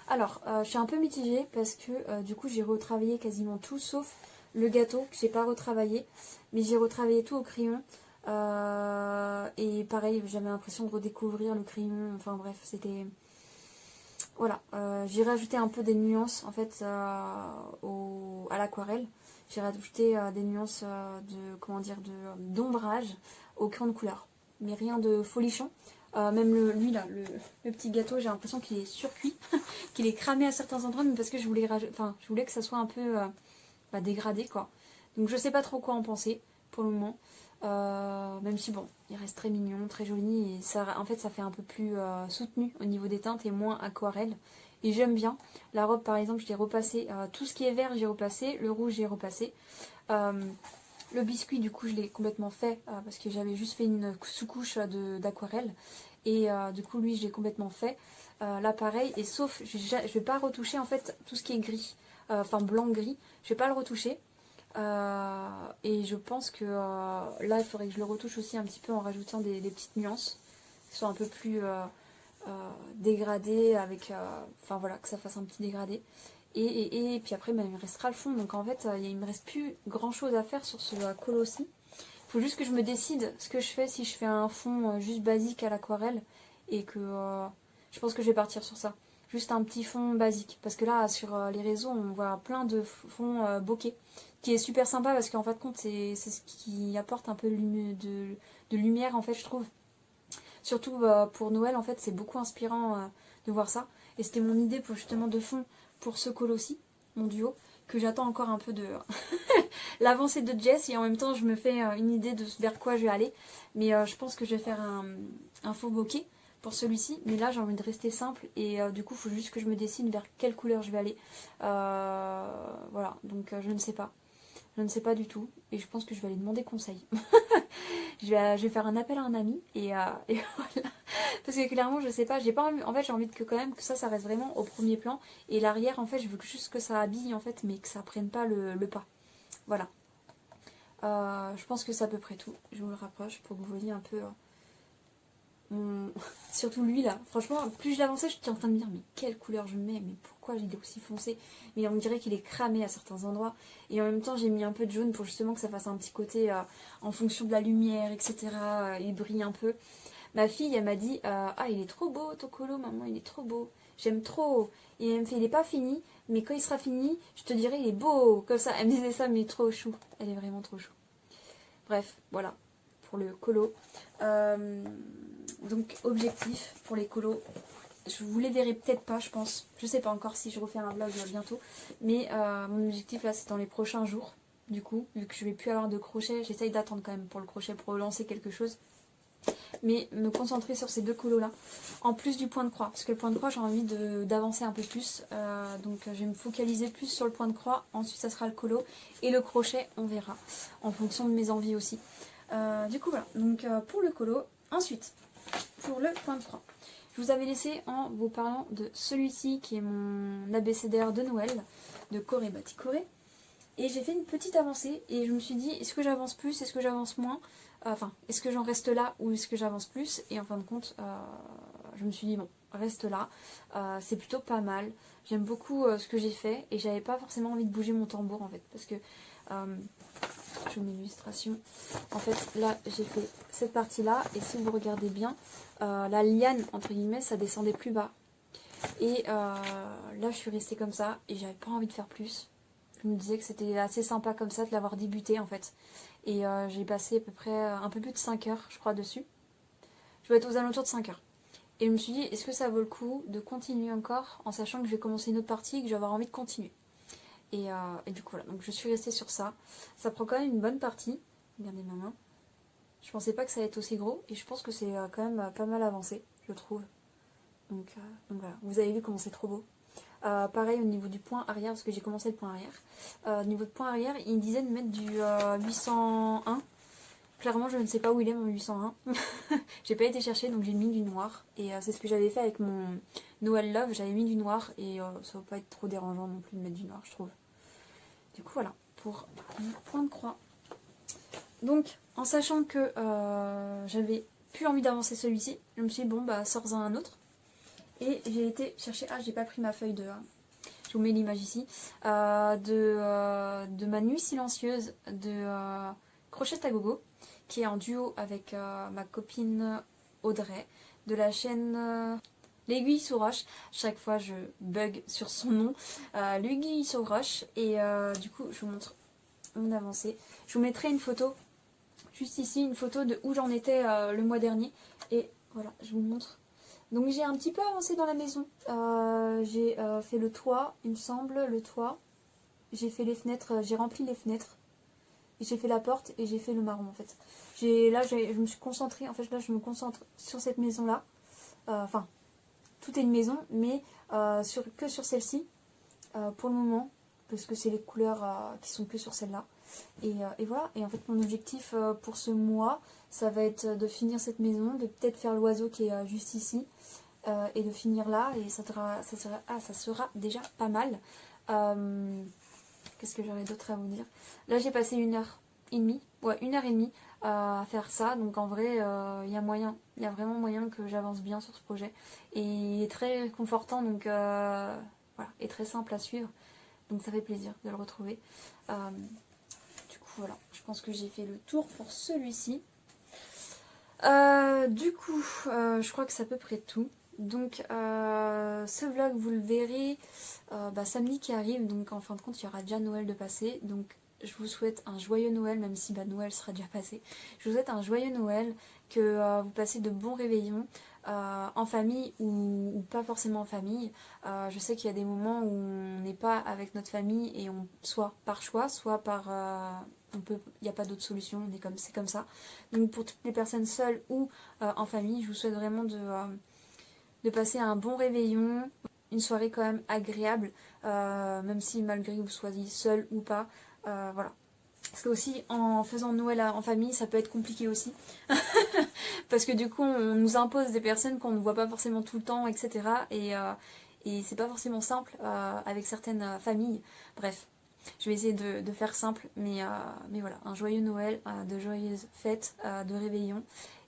Alors, je suis un peu mitigée parce que du coup, j'ai retravaillé quasiment tout sauf le gâteau que j'ai pas retravaillé. Mais j'ai retravaillé tout au crayon. Et pareil, j'avais l'impression de redécouvrir le crayon. Enfin bref, c'était... Voilà, j'ai rajouté un peu des nuances en fait à l'aquarelle. J'ai rajouté des nuances d'ombrage au crayon de couleur. Mais rien de folichon. Même lui là, le petit gâteau, j'ai l'impression qu'il est surcuit, qu'il est cramé à certains endroits, mais parce que je voulais que ça soit un peu dégradé quoi. Donc je sais pas trop quoi en penser pour le moment. Même si bon, il reste très mignon, très joli et ça, en fait ça fait un peu plus soutenu au niveau des teintes et moins aquarelle. Et j'aime bien. La robe par exemple, je l'ai repassé, tout ce qui est vert j'ai repassé, le rouge j'ai repassé. Le biscuit du coup je l'ai complètement fait parce que j'avais juste fait une sous-couche d'aquarelle. Et du coup lui je l'ai complètement fait. Là pareil, et sauf je vais pas retoucher en fait tout ce qui est gris, enfin blanc-gris, je vais pas le retoucher. Et je pense que là il faudrait que je le retouche aussi un petit peu en rajoutant des petites nuances qui sont un peu plus dégradées avec enfin voilà, que ça fasse un petit dégradé et puis après il me restera le fond, donc en fait il me reste plus grand chose à faire sur ce colo aussi. Il faut juste que je me décide ce que je fais, si je fais un fond juste basique à l'aquarelle et que je pense que je vais partir sur ça, juste un petit fond basique, parce que là sur les réseaux on voit plein de fonds bokeh qui est super sympa parce qu'en fin de compte c'est ce qui apporte un peu de lumière en fait je trouve. Surtout pour Noël en fait c'est beaucoup inspirant de voir ça. Et c'était mon idée pour justement de fond pour ce colo-ci, mon duo, que j'attends encore un peu de l'avancée de Jess et en même temps je me fais une idée de vers quoi je vais aller. Mais je pense que je vais faire un faux bokeh pour celui-ci, mais là j'ai envie de rester simple et du coup il faut juste que je me décide vers quelle couleur je vais aller. Voilà, donc je ne sais pas. Je ne sais pas du tout et je pense que je vais aller demander conseil. je vais faire un appel à un ami et voilà. Parce que clairement je sais pas, j'ai pas envie, en fait j'ai envie que quand même que ça reste vraiment au premier plan et l'arrière en fait je veux juste que ça habille en fait mais que ça prenne pas le pas. Voilà. Je pense que c'est à peu près tout. Je vous le rapproche pour que vous voyez un peu surtout lui là. Franchement plus je l'avançais j'étais en train de me dire mais quelle couleur je mets, mais pourquoi il est aussi foncé, mais on dirait qu'il est cramé à certains endroits et en même temps j'ai mis un peu de jaune pour justement que ça fasse un petit côté en fonction de la lumière etc. Il brille un peu. Ma fille elle m'a dit ah il est trop beau ton colo maman, il est trop beau, j'aime trop, et elle me fait il est pas fini mais quand il sera fini je te dirai il est beau comme ça. Elle me disait ça mais trop chou, elle est vraiment trop chou. Bref voilà pour le colo. Donc objectif pour les colos, je vous les verrai peut-être pas je pense, je sais pas encore si je refais un vlog bientôt, mais mon objectif là c'est dans les prochains jours. Du coup vu que je vais plus avoir de crochet, j'essaye d'attendre quand même pour le crochet pour lancer quelque chose, mais me concentrer sur ces deux colos là en plus du point de croix, parce que le point de croix j'ai envie d'avancer un peu plus, donc je vais me focaliser plus sur le point de croix, ensuite ça sera le colo et le crochet on verra en fonction de mes envies aussi. Du coup voilà, donc pour le colo. Ensuite pour le point de croix, Je vous avais laissé en vous parlant de celui-ci qui est mon abécédaire de Noël, de Corée Bati Corée. Et j'ai fait une petite avancée et je me suis dit, est-ce que j'avance plus, est-ce que j'avance moins, enfin, est-ce que j'en reste là ou est-ce que j'avance plus? Et en fin de compte, je me suis dit, bon, reste là, c'est plutôt pas mal. J'aime beaucoup ce que j'ai fait et j'avais pas forcément envie de bouger mon tambour en fait, parce que, je mets l'illustration, en fait là j'ai fait cette partie là et si vous regardez bien, la liane entre guillemets ça descendait plus bas. Et là je suis restée comme ça et j'avais pas envie de faire plus. Je me disais que c'était assez sympa comme ça de l'avoir débuté en fait. Et j'ai passé à peu près un peu plus de 5 heures je crois dessus. Je dois être aux alentours de 5 heures. Et je me suis dit, est-ce que ça vaut le coup de continuer encore en sachant que je vais commencer une autre partie et que je vais avoir envie de continuer. Et du coup voilà, donc je suis restée sur ça. Ça prend quand même une bonne partie. Regardez ma main. Je pensais pas que ça allait être aussi gros et je pense que c'est quand même pas mal avancé, je trouve. Donc voilà, vous avez vu comment c'est trop beau. Pareil au niveau du point arrière, parce que j'ai commencé le point arrière. Au niveau de point arrière, il disait de mettre du 801. Clairement, je ne sais pas où il est mon 801. J'ai pas été chercher, donc j'ai mis du noir. Et c'est ce que j'avais fait avec mon Noël Love. J'avais mis du noir et ça va pas être trop dérangeant non plus de mettre du noir, je trouve. Du coup, voilà, pour mon point de croix. Donc, en sachant que j'avais plus envie d'avancer celui-ci, je me suis dit, bon, bah, sors-en un autre. Et j'ai été chercher, j'ai pas pris ma feuille de... je vous mets l'image ici. De ma nuit silencieuse de Crochet à Gogo, qui est en duo avec ma copine Audrey, de la chaîne L'Aiguille sous roche. Chaque fois je bug sur son nom. L'Aiguille sous roche. Et du coup je vous montre mon avancée. Je vous mettrai une photo, juste ici, une photo de où j'en étais le mois dernier. Et voilà, je vous montre. Donc j'ai un petit peu avancé dans la maison. J'ai fait le toit, il me semble, le toit. J'ai fait les fenêtres, j'ai rempli les fenêtres. J'ai fait la porte et j'ai fait le marron en fait. Je me suis concentrée, en fait là je me concentre sur cette maison là. Enfin, tout est une maison, mais que sur celle-ci pour le moment. Parce que c'est les couleurs qui sont que sur celle-là. Et voilà, et en fait mon objectif pour ce mois, ça va être de finir cette maison, de peut-être faire l'oiseau qui est juste ici. Et de finir là, et ça sera déjà pas mal. Qu'est-ce que j'aurais d'autre à vous dire? Là j'ai passé 1h30, ouais 1h30 à faire ça, donc en vrai il y a vraiment moyen que j'avance bien sur ce projet. Et il est très confortant, donc voilà, et très simple à suivre, donc ça fait plaisir de le retrouver. Du coup voilà, je pense que j'ai fait le tour pour celui-ci. Du coup, je crois que c'est à peu près tout. Donc ce vlog vous le verrez samedi qui arrive, donc en fin de compte il y aura déjà Noël de passer, donc je vous souhaite un joyeux Noël, même si Noël sera déjà passé. Je vous souhaite un joyeux Noël, que vous passez de bons réveillons en famille ou pas forcément en famille. Je sais qu'il y a des moments où on n'est pas avec notre famille et soit par choix, soit par... il n'y a pas d'autre solution, c'est comme ça. Donc pour toutes les personnes seules ou en famille, je vous souhaite vraiment de passer un bon réveillon, une soirée quand même agréable, même si malgré que vous soyez seul ou pas, voilà. Parce que aussi en faisant Noël en famille, ça peut être compliqué aussi. Parce que du coup on nous impose des personnes qu'on ne voit pas forcément tout le temps, etc. Et c'est pas forcément simple avec certaines familles. Bref, je vais essayer de faire simple, mais voilà, un joyeux Noël, de joyeuses fêtes, de réveillon.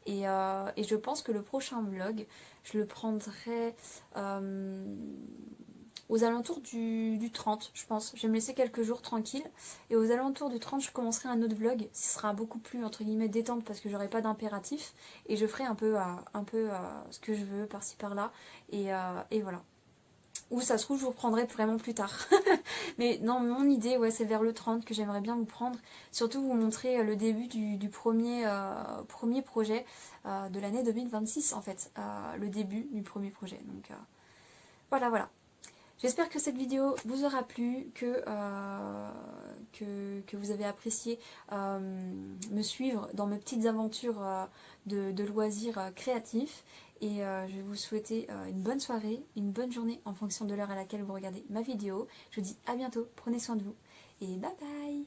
Et je pense que le prochain vlog, je le prendrai aux alentours du 30, je pense. Je vais me laisser quelques jours tranquilles. Et aux alentours du 30, je commencerai un autre vlog. Ce sera beaucoup plus, entre guillemets, détente parce que j'aurai pas d'impératif. Et je ferai un peu ce que je veux, par-ci, par-là. Et voilà. Ou ça se trouve, je vous reprendrai vraiment plus tard. Mais non, mon idée, ouais, c'est vers le 30 que j'aimerais bien vous prendre. Surtout vous montrer le début du premier projet de l'année 2026, en fait. Le début du premier projet. Donc voilà, voilà. J'espère que cette vidéo vous aura plu, que vous avez apprécié me suivre dans mes petites aventures de loisirs créatifs. Et je vais vous souhaiter une bonne soirée, une bonne journée en fonction de l'heure à laquelle vous regardez ma vidéo. Je vous dis à bientôt, prenez soin de vous et bye bye!